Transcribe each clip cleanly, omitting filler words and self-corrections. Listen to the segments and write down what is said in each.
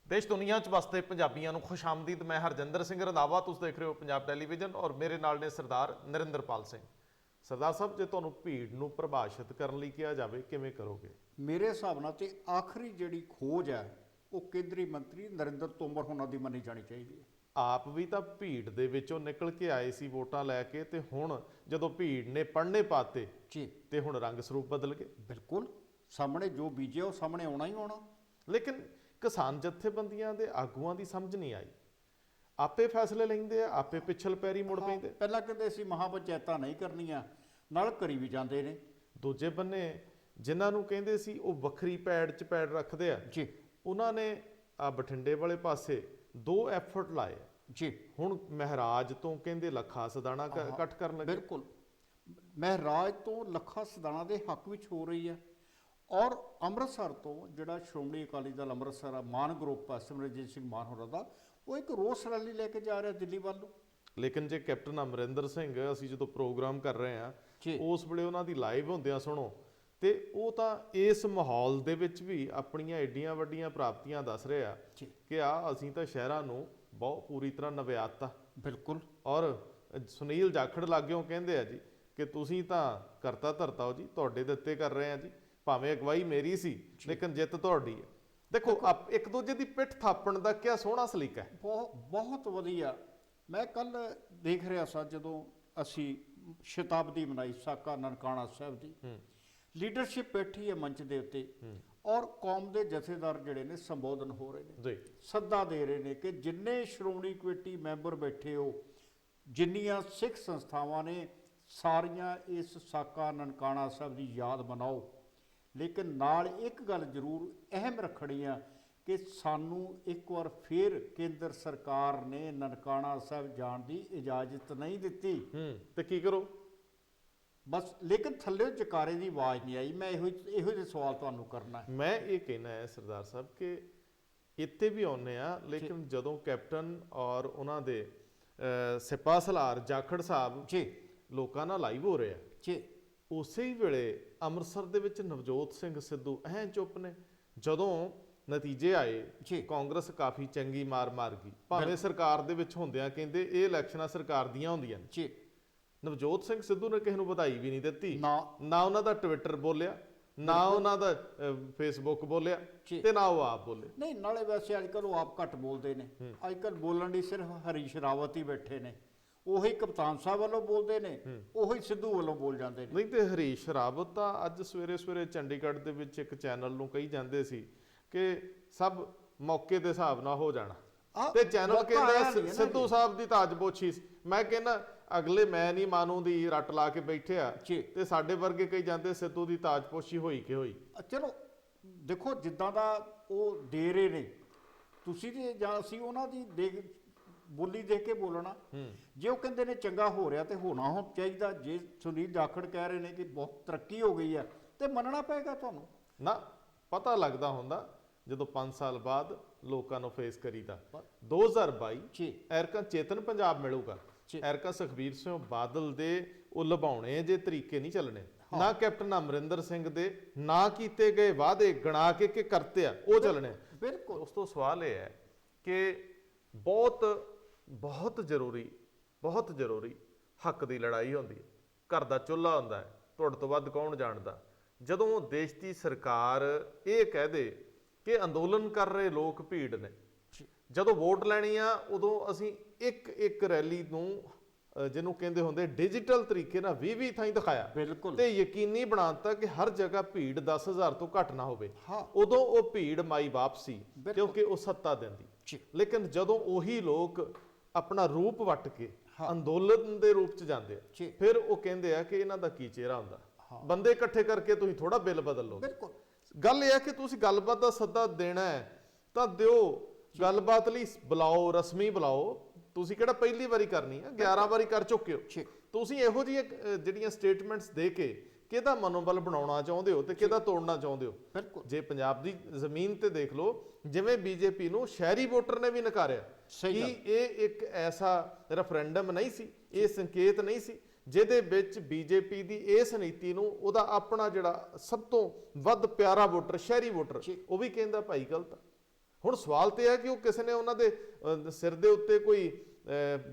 देश दुनिया च वसते पंजाबियों को खुशामदीद। मैं हरजिंदर सिंह रंधावा, तुम देख रहे हो पंजाब टैलीविजन और मेरे नाल ने सरदार नरिंदरपाल सिंह। सरदार साहब, जो तुहानूं भीड़ नूं परिभाषित करने लई कहा जाए किवें करोगे? मेरे हिसाब नाल ते आखिरी जिहड़ी खोज है वो केंद्रीय मंत्री नरिंਦਰ तोमर होना दी मनी जानी चाहिए है। आप भी तो भीड़ दे विचों निकल के आए सी वोटां लैके, ते हुण जदों भीड़ ने पढ़ने पाते जी ते हुण रंग स्वरूप बदल गए। बिल्कुल, सामने जो बीजे वो सामने आना ही आना। लेकिन किसान जथेबंदियां दे आगूआं दी समझ नहीं आई, आपे फैसले लैंदे आ, आपे पिछल पैरी मुड़ हाँ, पैंदे। पहला कहते ਅਸੀਂ महापंचायतां नहीं करनियां, नाल करी भी जाते ने। ਦੂਜੇ ਬੰਨੇ ਜਿਨ੍ਹਾਂ ਨੂੰ ਕਹਿੰਦੇ ਸੀ ਉਹ ਵੱਖਰੀ ਪੈੜ 'ਚ ਪੈੜ ਰੱਖਦੇ ਆ, जी ਉਹਨਾਂ ਨੇ ਆ ਬਠਿੰਡੇ ਵਾਲੇ ਪਾਸੇ 2 ਐਫਰਟ ਲਾਏ। जी ਹੁਣ ਮਹਾਰਾਜ ਤੋਂ ਕਹਿੰਦੇ ਲੱਖਾ ਸਦਾਣਾ ਕੱਟ ਕਰਨ ਲੱਗੇ। बिल्कुल, महराज तो लखा सदाना के हक में हो रही है। और ਅੰਮ੍ਰਿਤਸਰ तो ਜਿਹੜਾ ਸ਼੍ਰੋਮਣੀ ਅਕਾਲੀ ਦਲ ਅੰਮ੍ਰਿਤਸਰ ਮਾਨ ਗਰੁੱਪ ਹੈ ਸਿਮਰਨਜੀਤ ਸਿੰਘ ਮਾਨ ਹੋਰਾਂ ਦਾ, ਉਹ ਇੱਕ ਰੋਸ ਰੈਲੀ ਲੈ ਕੇ ਜਾ ਰਿਹਾ ਦਿੱਲੀ ਵੱਲ ਨੂੰ। ਲੇਕਿਨ ਜੇ ਕੈਪਟਨ ਅਮਰਿੰਦਰ ਸਿੰਘ ਅਸੀਂ ਜਦੋਂ ਪ੍ਰੋਗਰਾਮ ਕਰ ਰਹੇ ਆ ਜੀ ਉਸ ਵੇਲੇ ਉਹਨਾਂ ਦੀ ਲਾਈਵ ਹੁੰਦਿਆਂ ਸੁਣੋ, ਤੇ ਉਹ ਤਾਂ ਇਸ ਮਾਹੌਲ ਦੇ ਵਿੱਚ ਵੀ ਆਪਣੀਆਂ ਏਡੀਆਂ ਵੱਡੀਆਂ ਪ੍ਰਾਪਤੀਆਂ ਦੱਸ ਰਹੇ ਆ ਜੀ ਕਿ ਆ ਅਸੀਂ ਤਾਂ ਸ਼ਹਿਰਾਂ ਨੂੰ ਬਹੁਤ ਪੂਰੀ ਤਰ੍ਹਾਂ ਨਵਿਆਤਾ। ਬਿਲਕੁਲ। ਔਰ ਸੁਨੀਲ ਜਾਖੜ ਲਾਗਿਓਂ ਕਹਿੰਦੇ ਆ ਜੀ ਕਿ ਤੁਸੀਂ ਤਾਂ ਕਰਤਾ ਧਰਤਾ ਹੋ ਜੀ, ਤੁਹਾਡੇ ਦਿੱਤੇ ਕਰ ਰਹੇ ਆ ਜੀ, ਭਾਵੇਂ ਅਗਵਾਈ ਮੇਰੀ ਸੀ ਲੇਕਿਨ ਜਿੱਤ ਤੁਹਾਡੀ ਹੈ। ਦੇਖੋ ਇੱਕ ਦੂਜੇ ਦੀ ਪਿੱਠ ਥਾਪਣ ਦਾ ਕਿਆ ਸੋਹਣਾ ਸਲੀਕਾ ਹੈ। ਬਹੁਤ ਵਧੀਆ। ਮੈਂ ਕੱਲ ਦੇਖ ਰਿਹਾ ਸਾਂ ਜਦੋਂ ਅਸੀਂ ਸ਼ਤਾਬਦੀ ਮਨਾਈ ਸਾਕਾ ਨਨਕਾਣਾ ਸਾਹਿਬ ਦੀ, ਲੀਡਰਸ਼ਿਪ ਬੈਠੀ ਹੈ ਮੰਚ ਦੇ ਉੱਤੇ ਔਰ ਕੌਮ ਦੇ ਜਥੇਦਾਰ ਜਿਹੜੇ ਨੇ ਸੰਬੋਧਨ ਹੋ ਰਹੇ ਨੇ, ਜੀ ਸੱਦਾ ਦੇ ਰਹੇ ਨੇ ਕਿ ਜਿੰਨੇ ਸ਼੍ਰੋਮਣੀ ਕਮੇਟੀ ਮੈਂਬਰ ਬੈਠੇ ਹੋ, ਜਿੰਨੀਆਂ ਸਿੱਖ ਸੰਸਥਾਵਾਂ ਨੇ, ਸਾਰੀਆਂ ਇਸ ਸਾਕਾ ਨਨਕਾਣਾ ਸਾਹਿਬ ਦੀ ਯਾਦ ਮਨਾਓ। ਲੇਕਿਨ ਨਾਲ ਇੱਕ ਗੱਲ ਜ਼ਰੂਰ ਅਹਿਮ ਰੱਖਣੀ ਆ ਕਿ ਸਾਨੂੰ ਇੱਕ ਵਾਰ ਫਿਰ ਕੇਂਦਰ ਸਰਕਾਰ ਨੇ ਨਨਕਾਣਾ ਸਾਹਿਬ ਜਾਣ ਦੀ ਇਜਾਜ਼ਤ ਨਹੀਂ ਦਿੱਤੀ। ਤੇ ਕੀ ਕਰੋ? ਬਸ ਲੇਕਿਨ ਥੱਲੇ ਜਕਾਰੇ ਦੀ ਆਵਾਜ਼ ਨਹੀਂ ਆਈ। ਮੈਂ ਇਹੋ ਜਿਹੇ ਸਵਾਲ ਤੁਹਾਨੂੰ ਕਰਨਾ ਹੈ। ਮੈਂ ਇਹ ਕਹਿਣਾ ਹੈ ਸਰਦਾਰ ਸਾਹਿਬ ਕਿ ਇੱਥੇ ਵੀ ਆਉਂਦੇ ਆ, ਲੇਕਿਨ ਜਦੋਂ ਕੈਪਟਨ ਔਰ ਉਹਨਾਂ ਦੇ ਸਿਪਾਹ ਸਲਾਰ ਜਾਖੜ ਸਾਹਿਬ ਜੀ ਲੋਕਾਂ ਨਾਲ ਲਾਈਵ ਹੋ ਰਹੇ ਆ, ਜੀ ਉਸੇ ਹੀ ਵੇਲੇ ਅੰਮ੍ਰਿਤਸਰ ਦੇ ਵਿੱਚ ਨਵਜੋਤ ਸਿੰਘ ਸਿੱਧੂ ਚੁੱਪ ਨੇ। ਜਦੋਂ ਨਤੀਜੇ ਆਏ ਜੀ ਕਾਂਗਰਸ ਕਾਫੀ ਚੰਗੀ ਮਾਰ ਗਈ, ਭਾਵੇਂ ਸਰਕਾਰ ਦੇ ਵਿੱਚ ਹੁੰਦਿਆਂ ਕਹਿੰਦੇ ਇਹ ਇਲੈਕਸ਼ਨਾਂ ਸਰਕਾਰ ਦੀਆਂ ਹੁੰਦੀਆਂ ਨੇ। ਜੀ ਨਵਜੋਤ ਸਿੰਘ ਸਿੱਧੂ ਨੇ ਕਿਸੇ ਨੂੰ ਵਧਾਈ ਵੀ ਨਹੀਂ ਦਿੱਤੀ, ਨਾ ਨਾ ਉਹਨਾਂ ਦਾ ਟਵਿੱਟਰ ਬੋਲਿਆ, ਨਾ ਉਹਨਾਂ ਦਾ ਫੇਸਬੁੱਕ ਬੋਲਿਆ, ਤੇ ਨਾ ਉਹ ਆਪ ਬੋਲੇ। ਨਹੀਂ, ਨਾਲੇ ਵੈਸੇ ਅੱਜ ਕੱਲ੍ਹ ਉਹ ਆਪ ਘੱਟ ਬੋਲਦੇ ਨੇ। ਅੱਜ ਕੱਲ੍ਹ ਬੋਲਣ ਦੀ ਸਿਰਫ ਹਰੀਸ਼ ਰਾਵਤ ਹੀ ਬੈਠੇ ਨੇ, ਉਹੀ ਕਪਤਾਨ ਸਾਹਿਬ ਵੱਲੋਂ ਬੋਲਦੇ ਨੇ, ਉਹੀ ਸਿੱਧੂ ਵੱਲੋਂ ਬੋਲ ਜਾਂਦੇ ਨੇ। ਨਹੀਂ ਤੇ ਹਰੀਸ਼ ਰਾਵਤ ਤਾਂ ਅੱਜ ਸਵੇਰੇ ਚੰਡੀਗੜ੍ਹ ਦੇ ਵਿੱਚ ਇੱਕ ਚੈਨਲ ਨੂੰ ਕਹੀ ਜਾਂਦੇ ਸੀ ਕਿ ਸਭ ਮੌਕੇ ਦੇ ਹਿਸਾਬ ਨਾਲ ਹੋ ਜਾਣਾ, ਤੇ ਚੈਨਲ ਕਹਿੰਦਾ ਸਿੱਧੂ ਸਾਹਿਬ ਦੀ ਤਾਜਪੋਸ਼ੀ। ਮੈਂ ਕਹਿੰਦਾ ਅਗਲੇ ਮੈਂ ਨਹੀਂ ਮਾਨੂ ਦੀ ਰੱਟ ਲਾ ਕੇ ਬੈਠੇ ਆ, ਤੇ ਸਾਡੇ ਵਰਗੇ ਕਹੀ ਜਾਂਦੇ ਸਿੱਧੂ ਦੀ ਤਾਜਪੋਸ਼ੀ ਹੋਈ ਕਿ ਹੋਈ। ਚਲੋ ਦੇਖੋ ਜਿੱਦਾਂ ਦਾ ਉਹ ਦੇ ਰਹੇ ਨੇ, ਤੁਸੀਂ ਤੇ ਜਾਂ ਅਸੀਂ ਉਹਨਾਂ ਦੀ ਬੋਲੀ ਦੇਖ ਕੇ ਬੋਲਣਾ। ਜੇ ਉਹ ਕਹਿੰਦੇ ਨੇ ਚੰਗਾ ਹੋ ਰਿਹਾ ਤੇ ਹੋਣਾ ਹੋ ਚਾਹੀਦਾ। ਜੇ ਸੁਨੀਲ ਜਾਖੜ ਕਹਿ ਰਹੇ ਨੇ ਕਿ ਬਹੁਤ ਤਰੱਕੀ ਹੋ ਗਈ ਹੈ ਤੇ ਮੰਨਣਾ ਪਏਗਾ ਤੁਹਾਨੂੰ। ਨਾ ਪਤਾ ਲੱਗਦਾ ਹੁੰਦਾ ਜਦੋਂ 5 ਸਾਲ ਬਾਅਦ ਲੋਕਾਂ ਨੂੰ ਫੇਸ ਕਰੀਦਾ। 2022 ਐਰਕਾ ਚੇਤਨ ਪੰਜਾਬ ਮਿਲੂਗਾ। ਐਰਕਾ ਸੁਖਬੀਰ ਸਿੰਘ ਬਾਦਲ ਦੇ ਉਹ ਲੁਭਾਉਣੇ ਜੇ ਤਰੀਕੇ ਨਹੀਂ ਚੱਲਣੇ, ਨਾ ਕੈਪਟਨ ਅਮਰਿੰਦਰ ਸਿੰਘ ਦੇ ਨਾ ਕੀਤੇ ਗਏ ਵਾਅਦੇ ਗਣਾ ਕੇ ਕਿ ਕਰਤੇ ਆ ਉਹ ਚੱਲਣੇ। ਬਿਲਕੁਲ। ਉਸ ਤੋਂ ਸਵਾਲ ਇਹ ਹੈ ਕਿ ਬਹੁਤ ਜ਼ਰੂਰੀ ਹੱਕ ਦੀ ਲੜਾਈ ਹੁੰਦੀ ਹੈ, ਘਰ ਦਾ ਚੁੱਲ੍ਹਾ ਹੁੰਦਾ ਹੈ, ਤੁਹਾਡੇ ਤੋਂ ਵੱਧ ਕੌਣ ਜਾਣਦਾ। ਜਦੋਂ ਦੇਸ਼ ਦੀ ਸਰਕਾਰ ਇਹ ਕਹਿ ਦੇ ਕਿ ਅੰਦੋਲਨ ਕਰ ਰਹੇ ਲੋਕ ਭੀੜ ਨੇ, ਜਦੋਂ ਵੋਟ ਲੈਣੀ ਆ ਉਦੋਂ ਅਸੀਂ ਇੱਕ ਰੈਲੀ ਨੂੰ ਜਿਹਨੂੰ ਕਹਿੰਦੇ ਹੁੰਦੇ ਡਿਜੀਟਲ ਤਰੀਕੇ ਨਾਲ 20 ਥਾਈਂ ਦਿਖਾਇਆ, ਬਿਲਕੁਲ, ਤੇ ਯਕੀਨੀ ਬਣਾਤਾ ਕਿ ਹਰ ਜਗ੍ਹਾ ਭੀੜ 10,000 ਤੋਂ ਘੱਟ ਨਾ ਹੋਵੇ। ਉਦੋਂ ਉਹ ਭੀੜ ਮਾਈ ਬਾਪ ਸੀ ਕਿਉਂਕਿ ਉਹ ਸੱਤਾ ਦਿੰਦੀ। ਲੇਕਿਨ ਜਦੋਂ ਉਹੀ ਲੋਕ ਆਪਣਾ ਰੂਪ ਵੱਟ ਕੇ ਅੰਦੋਲਨ ਦੇ ਰੂਪ 'ਚ ਜਾਂਦੇ ਆ, ਫਿਰ ਉਹ ਕਹਿੰਦੇ ਆ ਕਿ ਇਹਨਾਂ ਦਾ ਕੀ ਚਿਹਰਾ ਹੁੰਦਾ। ਬੰਦੇ ਇਕੱਠੇ ਕਰਕੇ ਤੁਸੀਂ ਥੋੜਾ ਬਿੱਲ ਬਦਲ ਲਓ। ਬਿਲਕੁਲ। ਗੱਲ ਇਹ ਹੈ ਕਿ ਤੁਸੀਂ ਗੱਲਬਾਤ ਦਾ ਸੱਦਾ ਦੇਣਾ ਹੈ ਤਾਂ ਦਿਓ, ਗੱਲਬਾਤ ਲਈ ਬੁਲਾਓ, ਰਸਮੀ ਬੁਲਾਓ। ਤੁਸੀਂ ਕਿਹੜਾ ਪਹਿਲੀ ਵਾਰੀ ਕਰਨੀ ਆ, 11 ਵਾਰੀ ਕਰ ਚੁੱਕੇ ਹੋ। ਤੁਸੀਂ ਇਹੋ ਜਿਹੀਆਂ ਜਿਹੜੀਆਂ ਸਟੇਟਮੈਂਟਸ ਦੇ ਕੇ ਕਿਹਦਾ ਮਨੋਬਲ ਬਣਾਉਣਾ ਚਾਹੁੰਦੇ ਹੋ ਤੇ ਕਿਹਦਾ ਤੋੜਨਾ ਚਾਹੁੰਦੇ ਹੋ। ਜੇ ਪੰਜਾਬ ਦੀ ਜ਼ਮੀਨ ਤੇ ਦੇਖ ਲਓ, ਜਿਵੇਂ ਬੀਜੇਪੀ ਨੂੰ ਸ਼ਹਿਰੀ ਵੋਟਰ ਨੇ ਵੀ ਨਕਾਰਿਆ ਕਿ ਇਹ ਇੱਕ ਐਸਾ ਰੈਫਰੈਂਡਮ ਨਹੀਂ ਸੀ, ਇਹ ਸੰਕੇਤ ਨਹੀਂ ਸੀ ਜਿਹਦੇ ਵਿੱਚ ਬੀਜੇਪੀ ਦੀ ਇਸ ਨੀਤੀ ਨੂੰ ਉਹਦਾ ਆਪਣਾ ਜਿਹੜਾ ਸਭ ਤੋਂ ਵੱਧ ਪਿਆਰਾ ਵੋਟਰ ਸ਼ਹਿਰੀ ਵੋਟਰ ਉਹ ਵੀ ਕਹਿੰਦਾ ਭਾਈ ਗਲਤ। ਹੁਣ ਸਵਾਲ ਤੇ ਹੈ ਕਿ ਉਹ ਕਿਸੇ ਨੇ ਉਹਨਾਂ ਦੇ ਸਿਰ ਦੇ ਉੱਤੇ ਕੋਈ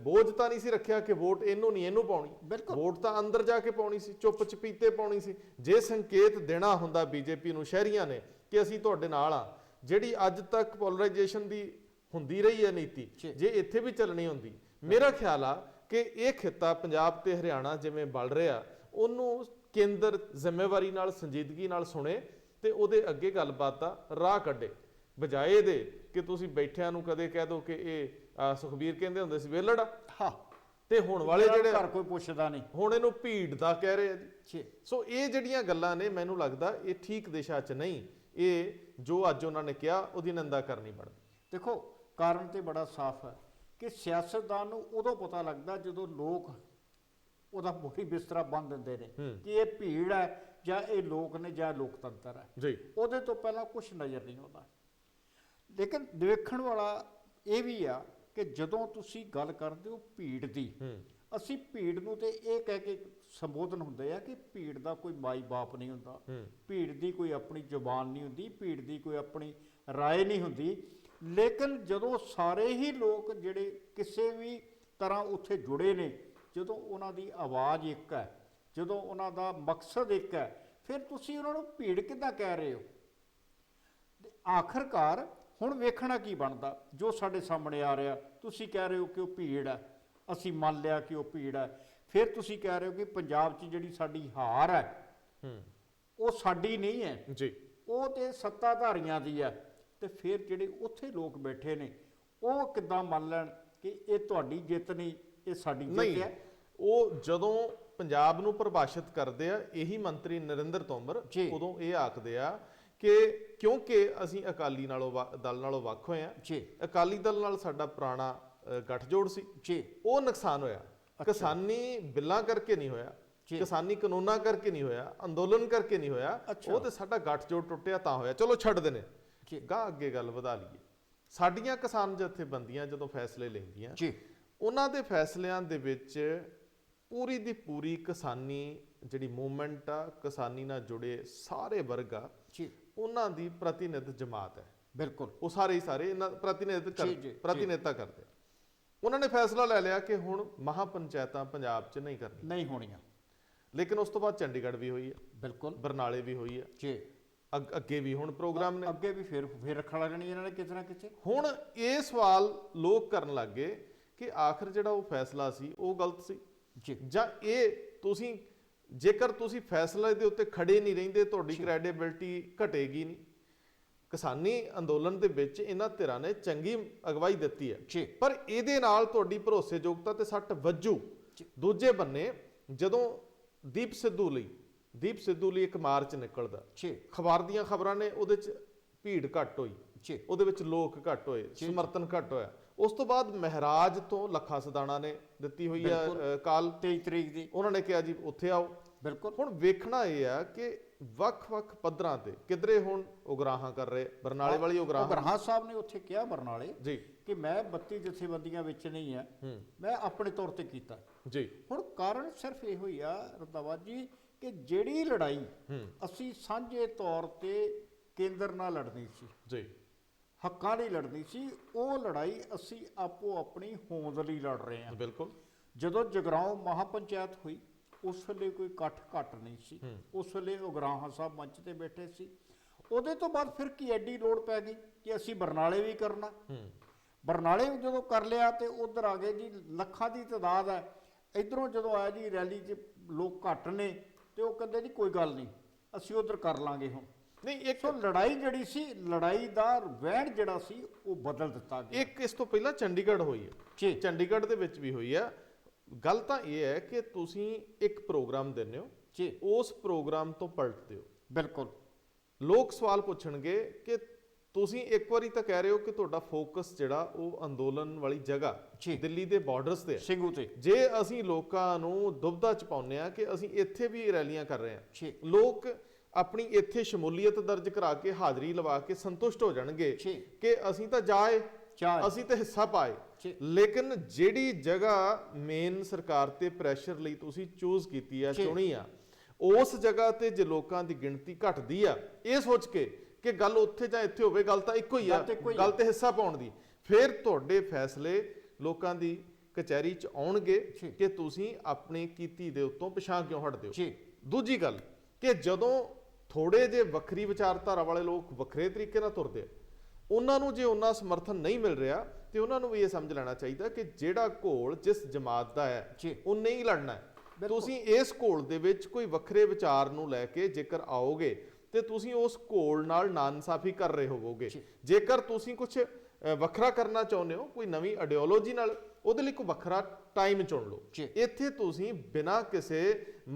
ਬੋਝ ਤਾਂ ਨਹੀਂ ਸੀ ਰੱਖਿਆ ਕਿ ਵੋਟ ਇਹਨੂੰ ਨਹੀਂ ਇਹਨੂੰ ਪਾਉਣੀ। ਵੋਟ ਤਾਂ ਅੰਦਰ ਜਾ ਕੇ ਪਾਉਣੀ ਸੀ, ਚੁੱਪ ਚਪੀਤੇ ਪਾਉਣੀ ਸੀ। ਜੇ ਸੰਕੇਤ ਦੇਣਾ ਹੁੰਦਾ ਬੀਜੇਪੀ ਨੂੰ ਸ਼ਹਿਰੀਆਂ ਨੇ ਕਿ ਅਸੀਂ ਤੁਹਾਡੇ ਨਾਲ ਆ, ਜਿਹੜੀ ਅੱਜ ਤੱਕ ਪੋਲਰਾਈਜੇਸ਼ਨ ਦੀ ਹੁੰਦੀ ਰਹੀ ਹੈ ਨੀਤੀ, ਜੇ ਇੱਥੇ ਵੀ ਚੱਲਣੀ ਹੁੰਦੀ, ਮੇਰਾ ਖਿਆਲ ਆ ਕਿ ਇਹ ਖਿੱਤਾ ਪੰਜਾਬ ਤੇ ਹਰਿਆਣਾ ਜਿਵੇਂ ਬਲ ਰਿਹਾ, ਉਹਨੂੰ ਕੇਂਦਰ ਜ਼ਿੰਮੇਵਾਰੀ ਨਾਲ ਸੰਜੀਦਗੀ ਨਾਲ ਸੁਣੇ ਤੇ ਉਹਦੇ ਅੱਗੇ ਗੱਲਬਾਤ ਦਾ ਰਾਹ ਕੱਢੇ, ਬਜਾਏ ਦੇ ਕਿ ਤੁਸੀਂ ਬੈਠਿਆਂ ਨੂੰ ਕਦੇ ਕਹਿ ਦੋ ਕਿ ਇਹ ਸੁਖਬੀਰ ਕਹਿੰਦੇ ਹੁੰਦੇ ਸੀ ਵਿਹਲੜਾ, ਹਾਂ, ਤੇ ਹੁਣ ਵਾਲੇ ਜਿਹੜੇ ਘਰ ਕੋਈ ਪੁੱਛਦਾ ਨਹੀਂ, ਹੁਣ ਇਹਨੂੰ ਭੀੜ ਦਾ ਕਹਿ ਰਹੇ ਆ ਜੀ। ਸੋ ਇਹ ਜਿਹੜੀਆਂ ਗੱਲਾਂ ਨੇ, ਮੈਨੂੰ ਲੱਗਦਾ ਇਹ ਠੀਕ ਦਿਸ਼ਾ 'ਚ ਨਹੀਂ। ਇਹ ਜੋ ਅੱਜ ਉਹਨਾਂ ਨੇ ਕਿਹਾ ਉਹਦੀ ਨਿੰਦਾ ਕਰਨੀ ਬਣਦੀ। ਦੇਖੋ, ਕਾਰਨ ਤੇ ਬੜਾ ਸਾਫ਼ ਹੈ ਕਿ ਸਿਆਸਤਦਾਨ ਨੂੰ ਉਦੋਂ ਪਤਾ ਲੱਗਦਾ ਜਦੋਂ ਲੋਕ ਉਹਦਾ ਮੋਹਰੀ ਬਿਸਤਰਾ ਬੰਨ ਦਿੰਦੇ ਨੇ ਕਿ ਇਹ ਭੀੜ ਹੈ ਜਾਂ ਇਹ ਲੋਕ ਨੇ ਜਾਂ ਲੋਕਤੰਤਰ ਹੈ ਜੀ। ਉਹਦੇ ਤੋਂ ਪਹਿਲਾਂ ਕੁਝ ਨਜ਼ਰ ਨਹੀਂ ਆਉਂਦਾ। ਲੇਕਿਨ ਦੇਖਣ ਵਾਲਾ ਇਹ ਵੀ ਆ ਕਿ ਜਦੋਂ ਤੁਸੀਂ ਗੱਲ ਕਰਦੇ ਹੋ ਭੀੜ ਦੀ, ਅਸੀਂ ਭੀੜ ਨੂੰ ਤੇ ਇਹ ਕਹਿ ਕੇ ਸੰਬੋਧਨ ਹੁੰਦੇ ਆ ਕਿ ਭੀੜ ਦਾ ਕੋਈ ਮਾਈ ਬਾਪ ਨਹੀਂ ਹੁੰਦਾ, ਭੀੜ ਦੀ ਕੋਈ ਆਪਣੀ ਜ਼ੁਬਾਨ ਨਹੀਂ ਹੁੰਦੀ, ਭੀੜ ਦੀ ਕੋਈ ਆਪਣੀ ਰਾਏ ਨਹੀਂ ਹੁੰਦੀ। ਲੇਕਿਨ ਜਦੋਂ ਸਾਰੇ ਹੀ ਲੋਕ ਜਿਹੜੇ ਕਿਸੇ ਵੀ ਤਰ੍ਹਾਂ ਉੱਥੇ ਜੁੜੇ ਨੇ, ਜਦੋਂ ਉਹਨਾਂ ਦੀ ਆਵਾਜ਼ ਇੱਕ ਹੈ, ਜਦੋਂ ਉਹਨਾਂ ਦਾ ਮਕਸਦ ਇੱਕ ਹੈ, ਫਿਰ ਤੁਸੀਂ ਉਹਨਾਂ ਨੂੰ ਭੀੜ ਕਿੱਦਾਂ ਕਹਿ ਰਹੇ ਹੋ? ਆਖਰਕਾਰ ਹੁਣ ਵੇਖਣਾ ਕੀ ਬਣਦਾ ਜੋ ਸਾਡੇ ਸਾਹਮਣੇ ਆ ਰਿਹਾ। ਤੁਸੀਂ ਕਹਿ ਰਹੇ ਹੋ ਕਿ ਉਹ ਭੀੜ ਹੈ, ਅਸੀਂ ਮੰਨ ਲਿਆ ਕਿ ਉਹ ਭੀੜ ਹੈ, ਫਿਰ ਤੁਸੀਂ ਕਹਿ ਰਹੇ ਹੋ ਕਿ ਪੰਜਾਬ 'ਚ ਜਿਹੜੀ ਸਾਡੀ ਹਾਰ ਹੈ ਉਹ ਸਾਡੀ ਨਹੀਂ ਹੈ ਜੀ, ਉਹ ਤੇ ਸੱਤਾਧਾਰੀਆਂ ਦੀ ਹੈ। ਤੇ ਫਿਰ ਜਿਹੜੇ ਉੱਥੇ ਲੋਕ ਬੈਠੇ ਨੇ ਉਹ ਕਿੱਦਾਂ ਮੰਨ ਲੈਣ ਕਿ ਇਹ ਤੁਹਾਡੀ ਜਿੱਤ ਨਹੀਂ, ਇਹ ਸਾਡੀ ਜਿੱਤ ਹੈ? ਉਹ ਜਦੋਂ ਪੰਜਾਬ ਨੂੰ ਪਰਿਭਾਸ਼ਿਤ ਕਰਦੇ ਆ ਇਹੀ ਮੰਤਰੀ ਨਰਿੰਦਰ ਤੋਮਰ, ਉਦੋਂ ਇਹ ਆਖਦੇ ਆ ਕਿ ਕਿਉਂਕਿ ਅਸੀਂ ਅਕਾਲੀ ਦਲ ਨਾਲੋਂ ਵੱਖ ਹੋਏ ਆ, ਅਕਾਲੀ ਦਲ ਨਾਲ ਸਾਡਾ ਪੁਰਾਣਾ ਗੱਠਜੋੜ ਸੀ, ਉਹ ਨੁਕਸਾਨ ਹੋਇਆ। ਕਿਸਾਨੀ ਬਿੱਲਾਂ ਕਰਕੇ ਨਹੀਂ ਹੋਇਆ, ਕਿਸਾਨੀ ਕਾਨੂੰਨਾਂ ਕਰਕੇ ਨਹੀਂ ਹੋਇਆ, ਅੰਦੋਲਨ ਕਰਕੇ ਨਹੀਂ ਹੋਇਆ, ਉਹ ਤੇ ਸਾਡਾ ਗੱਠਜੋੜ ਟੁੱਟਿਆ ਤਾਂ ਹੋਇਆ। ਚਲੋ ਛੱਡਦੇ ਨੇ, ਗਾਂ ਅੱਗੇ ਗੱਲ ਵਧਾ ਲਈਏ। ਸਾਡੀਆਂ ਕਿਸਾਨ ਜਥੇਬੰਦੀਆਂ ਜਦੋਂ ਫੈਸਲੇ ਲੈਂਦੀਆਂ, ਉਹਨਾਂ ਦੇ ਫੈਸਲਿਆਂ ਦੇ ਵਿੱਚ ਪੂਰੀ ਦੀ ਪੂਰੀ ਕਿਸਾਨੀ ਜਿਹੜੀ ਮੂਵਮੈਂਟ ਆ, ਕਿਸਾਨੀ ਨਾਲ ਜੁੜੇ ਸਾਰੇ ਵਰਗ ਆ, ਉਹਨਾਂ ਦੀ ਪ੍ਰਤੀਨਿਧ ਜਮਾਤ ਹੈ। ਬਿਲਕੁਲ, ਉਹ ਸਾਰੇ ਹੀ ਸਾਰੇ ਇਹਨਾਂ ਪ੍ਰਤੀਨਿਧਤਾ ਕਰਦੇ। ਉਹਨਾਂ ਨੇ ਫੈਸਲਾ ਲੈ ਲਿਆ ਕਿ ਹੁਣ ਮਹਾਪੰਚਾਇਤਾਂ ਪੰਜਾਬ 'ਚ ਨਹੀਂ ਹੋਣੀਆਂ। ਲੇਕਿਨ ਉਸ ਤੋਂ ਬਾਅਦ ਚੰਡੀਗੜ੍ਹ ਵੀ ਹੋਈ ਹੈ, ਬਿਲਕੁਲ, ਬਰਨਾਲੇ ਵੀ ਹੋਈ ਹੈ, ਅੱਗੇ ਵੀ ਹੁਣ ਪ੍ਰੋਗਰਾਮ ਨੇ, ਅੱਗੇ ਵੀ ਫਿਰ ਰੱਖਣ ਲੱਗਣੀ ਇਹਨਾਂ ਨੇ ਕਿਤੇ ਨਾ ਕਿਤੇ। ਹੁਣ ਇਹ ਸਵਾਲ ਲੋਕ ਕਰਨ ਲੱਗ ਗਏ ਕਿ ਆਖਰ ਜਿਹੜਾ ਉਹ ਫੈਸਲਾ ਸੀ ਉਹ ਗਲਤ ਸੀ ਜਾਂ ਇਹ ਤੁਸੀਂ ਜੇਕਰ ਤੁਸੀਂ ਫੈਸਲੇ ਦੇ ਉੱਤੇ ਖੜੇ ਨਹੀਂ ਰਹਿੰਦੇ ਤੁਹਾਡੀ ਕ੍ਰੈਡੀਬਿਲਟੀ ਘਟੇਗੀ ਨਹੀਂ। ਕਿਸਾਨੀ ਅੰਦੋਲਨ ਦੇ ਵਿੱਚ ਇਹਨਾਂ ਧਿਰਾਂ ਨੇ ਚੰਗੀ ਅਗਵਾਈ ਦਿੱਤੀ ਹੈ, ਪਰ ਇਹਦੇ ਨਾਲ ਤੁਹਾਡੀ ਭਰੋਸੇਯੋਗਤਾ ਤੇ ਸੱਟ ਵੱਜੂ। ਦੂਜੇ ਬੰਨੇ ਜਦੋਂ ਦੀਪ ਸਿੱਧੂ ਲਈ ਇੱਕ ਮਾਰਚ ਨਿਕਲਦਾ, ਅਖਬਾਰ ਦੀਆਂ ਖਬਰਾਂ ਨੇ ਉਹਦੇ 'ਚ ਭੀੜ ਘੱਟ ਹੋਈ, ਉਹਦੇ ਵਿੱਚ ਲੋਕ ਘੱਟ ਹੋਏ, ਸਮਰਥਨ ਘੱਟ ਹੋਇਆ। ਉਸ ਤੋਂ ਬਾਅਦ ਮਹਿਰਾਜ ਤੋਂ ਲੱਖਾ ਸਦਾਣਾ ਨੇ ਦਿੱਤੀ ਹੋਈ ਹੈ ਕਾਲ 23 ਤਰੀਕ ਦੀ, ਉਹਨਾਂ ਨੇ ਕਿਹਾ ਜੀ ਉੱਥੇ ਆਓ। ਬਿਲਕੁਲ, ਹੁਣ ਵੇਖਣਾ ਇਹ ਆ ਕਿ ਵੱਖ-ਵੱਖ ਪੱਧਰਾਂ ਤੇ ਕਿਧਰੇ ਹੁਣ ਉਗਰਾਹਾਂ ਕਰ ਰਹੇ, ਬਰਨਾਲੇ ਵਾਲੀ ਉਗਰਾਹਾਂ ਸਾਹਿਬ ਨੇ ਉੱਥੇ ਕਿਹਾ ਬਰਨਾਲੇ ਜੀ ਕਿ ਮੈਂ 32 ਜਥੇਬੰਦੀਆਂ ਵਿੱਚ ਨਹੀਂ ਆ, ਮੈਂ ਆਪਣੇ ਤੌਰ ਤੇ ਕੀਤਾ ਜੀ। ਹੁਣ ਕਾਰਨ ਸਿਰਫ ਇਹੋ ਹੀ ਆ ਰੰਧਾਵਾ ਜੀ ਕਿ ਜਿਹੜੀ ਲੜਾਈ ਅਸੀਂ ਸਾਂਝੇ ਤੌਰ ਤੇ ਕੇਂਦਰ ਨਾਲ ਲੜਨੀ ਸੀ ਜੀ, ਹੱਕਾਂ ਲਈ ਲੜਨੀ ਸੀ, ਉਹ ਲੜਾਈ ਅਸੀਂ ਆਪੋ ਆਪਣੀ ਹੋਂਦ ਲਈ ਲੜ ਰਹੇ ਹਾਂ। ਬਿਲਕੁਲ, ਜਦੋਂ ਜਗਰਾਓਂ ਮਹਾਪੰਚਾਇਤ ਹੋਈ ਉਸ ਵੇਲੇ ਕੋਈ ਇਕੱਠ ਘੱਟ ਨਹੀਂ ਸੀ, ਉਸ ਵੇਲੇ ਉਗਰਾਹਾਂ ਸਾਹਿਬ ਮੰਚ ਤੇ ਬੈਠੇ ਸੀ। ਉਹਦੇ ਤੋਂ ਬਾਅਦ ਫਿਰ ਕੀ ਐਡੀ ਲੋੜ ਪੈ ਗਈ ਕਿ ਅਸੀਂ ਬਰਨਾਲੇ ਵੀ ਕਰਨਾ। ਬਰਨਾਲੇ ਵੀ ਜਦੋਂ ਕਰ ਲਿਆ ਤੇ ਉਧਰ ਆ ਗਏ ਜੀ ਲੱਖਾਂ ਦੀ ਤਾਦਾਦ ਹੈ, ਇਧਰੋਂ ਜਦੋਂ ਆਇਆ ਜੀ ਰੈਲੀ 'ਚ ਲੋਕ ਘੱਟ ਨੇ ਤੇ ਉਹ ਕਹਿੰਦੇ ਜੀ ਕੋਈ ਗੱਲ ਨਹੀਂ ਅਸੀਂ ਉਧਰ ਕਰ ਲਾਂਗੇ। ਹੁਣ ਨਹੀਂ, ਇੱਕ ਲੜਾਈ ਜਿਹੜੀ ਸੀ, ਲੜਾਈ ਦਾ ਵਹਿਣ ਜਿਹੜਾ ਸੀ ਉਹ ਬਦਲ ਦਿੱਤਾ ਗਿਆ। ਇੱਕ ਇਸ ਤੋਂ ਪਹਿਲਾਂ ਚੰਡੀਗੜ੍ਹ ਹੋਈ ਹੈ, ਚੰਡੀਗੜ੍ਹ ਦੇ ਵਿੱਚ ਵੀ ਹੋਈ ਹੈ। ਗੱਲ ਤਾਂ ਇਹ ਹੈ ਕਿ ਤੁਸੀਂ ਇੱਕ ਪ੍ਰੋਗਰਾਮ ਦਿੰਦੇ ਹੋ, ਉਸ ਪ੍ਰੋਗਰਾਮ ਤੋਂ ਪਲਟਦੇ ਹੋ। ਬਿਲਕੁਲ, ਲੋਕ ਸਵਾਲ ਪੁੱਛਣਗੇ ਕਿ ਤੁਸੀਂ ਇੱਕ ਵਾਰੀ ਤਾਂ ਕਹਿ ਰਹੇ ਹੋ ਕਿ ਤੁਹਾਡਾ ਫੋਕਸ ਜਿਹੜਾ ਉਹ ਅੰਦੋਲਨ ਵਾਲੀ ਜਗ੍ਹਾ ਦਿੱਲੀ ਦੇ ਬਾਰਡਰਸ ਤੇ ਸਿੰਘੂ ਤੇ, ਜੇ ਅਸੀਂ ਲੋਕਾਂ ਨੂੰ ਦੁਬਧਾ ਚ ਪਾਉਂਦੇ ਆ ਕਿ ਅਸੀਂ ਇੱਥੇ ਵੀ ਰੈਲੀਆਂ ਕਰ ਰਹੇ ਹਾਂ, ਲੋਕ ਆਪਣੀ ਇੱਥੇ ਸ਼ਮੂਲੀਅਤ ਦਰਜ ਕਰਾ ਕੇ ਹਾਜ਼ਰੀ ਲਵਾ ਕੇ ਸੰਤੁਸ਼ਟ ਹੋ ਜਾਣਗੇ ਕਿ ਅਸੀਂ ਤਾਂ ਜਾਏ, ਅਸੀਂ ਤਾਂ ਹਿੱਸਾ ਪਾਏ। ਲੇਕਿਨ ਜਿਹੜੀ ਜਗ੍ਹਾ ਮੇਨ ਸਰਕਾਰ ਤੇ ਪ੍ਰੈਸ਼ਰ ਲਈ ਤੁਸੀਂ ਚੂਜ਼ ਕੀਤੀ ਆ, ਚੁਣੀ ਆ, ਉਸ ਜਗ੍ਹਾ ਤੇ ਜੇ ਲੋਕਾਂ ਦੀ ਗਿਣਤੀ ਘਟਦੀ ਆ ਇਹ ਸੋਚ ਕੇ ਕਿ ਗੱਲ ਉੱਥੇ ਜਾਂ ਇੱਥੇ ਹੋਵੇ, ਗੱਲ ਤਾਂ ਇੱਕੋ ਹੀ ਆ, ਗੱਲ ਤਾਂ ਇੱਕੋ ਹੀ ਆ। ਗੱਲ ਤੇ ਹਿੱਸਾ ਪਾਉਣ ਦੀ। ਫਿਰ ਤੁਹਾਡੇ ਫੈਸਲੇ ਲੋਕਾਂ ਦੀ ਕਚਹਿਰੀ 'ਚ ਆਉਣਗੇ ਜੀ। ਕਿ ਤੁਸੀਂ ਆਪਣੀ ਕੀਤੀ ਦੇ ਉੱਤੋਂ ਪਿਛਾਂਹ ਕਿਉਂ ਹਟਦੇ ਹੋ। ਜੀ। ਦੂਜੀ ਗੱਲ ਕਿ ਜਦੋਂ ਥੋੜੇ ਜਿਹੇ ਵੱਖਰੀ ਵਿਚਾਰਧਾਰਾ ਵਾਲੇ ਲੋਕ ਵੱਖਰੇ ਤਰੀਕੇ ਨਾਲ ਤੁਰਦੇ ਆ, ਉਹਨਾਂ ਨੂੰ ਜੇ ਉਹਨਾਂ ਸਮਰਥਨ ਨਹੀਂ ਮਿਲ ਰਿਹਾ ਤੇ ਉਹਨਾਂ ਨੂੰ ਵੀ ਇਹ ਸਮਝ ਲੈਣਾ ਚਾਹੀਦਾ ਕਿ ਜਿਹੜਾ ਘੋਲ ਜਿਸ ਜਮਾਤ ਦਾ ਹੈ ਜੀ। ਉਹਨੇ ਹੀ ਲੜਨਾ ਹੈ। ਬਿਲਕੁਲ। ਤੁਸੀਂ ਇਸ ਘੋਲ ਦੇ ਵਿੱਚ ਕੋਈ ਵੱਖਰੇ ਵਿਚਾਰ ਨੂੰ ਲੈ ਕੇ ਜੇਕਰ ਆਓਗੇ ਤੇ ਤੁਸੀਂ ਉਸ ਘੋਲ ਨਾਲ ਨਾਇਨਸਾਫੀ ਕਰ ਰਹੇ ਹੋਵੋਗੇ। ਜੀ। ਜੇਕਰ ਤੁਸੀਂ ਕੁਝ ਵੱਖਰਾ ਕਰਨਾ ਚਾਹੁੰਦੇ ਹੋ, ਕੋਈ ਨਵੀਂ ਆਈਡੀਓਲੋਜੀ ਨਾਲ, ਉਹਦੇ ਲਈ ਕੋਈ ਵੱਖਰਾ ਟਾਈਮ ਚੁਣ ਲਓ। ਜੀ। ਇੱਥੇ ਤੁਸੀਂ ਬਿਨਾਂ ਕਿਸੇ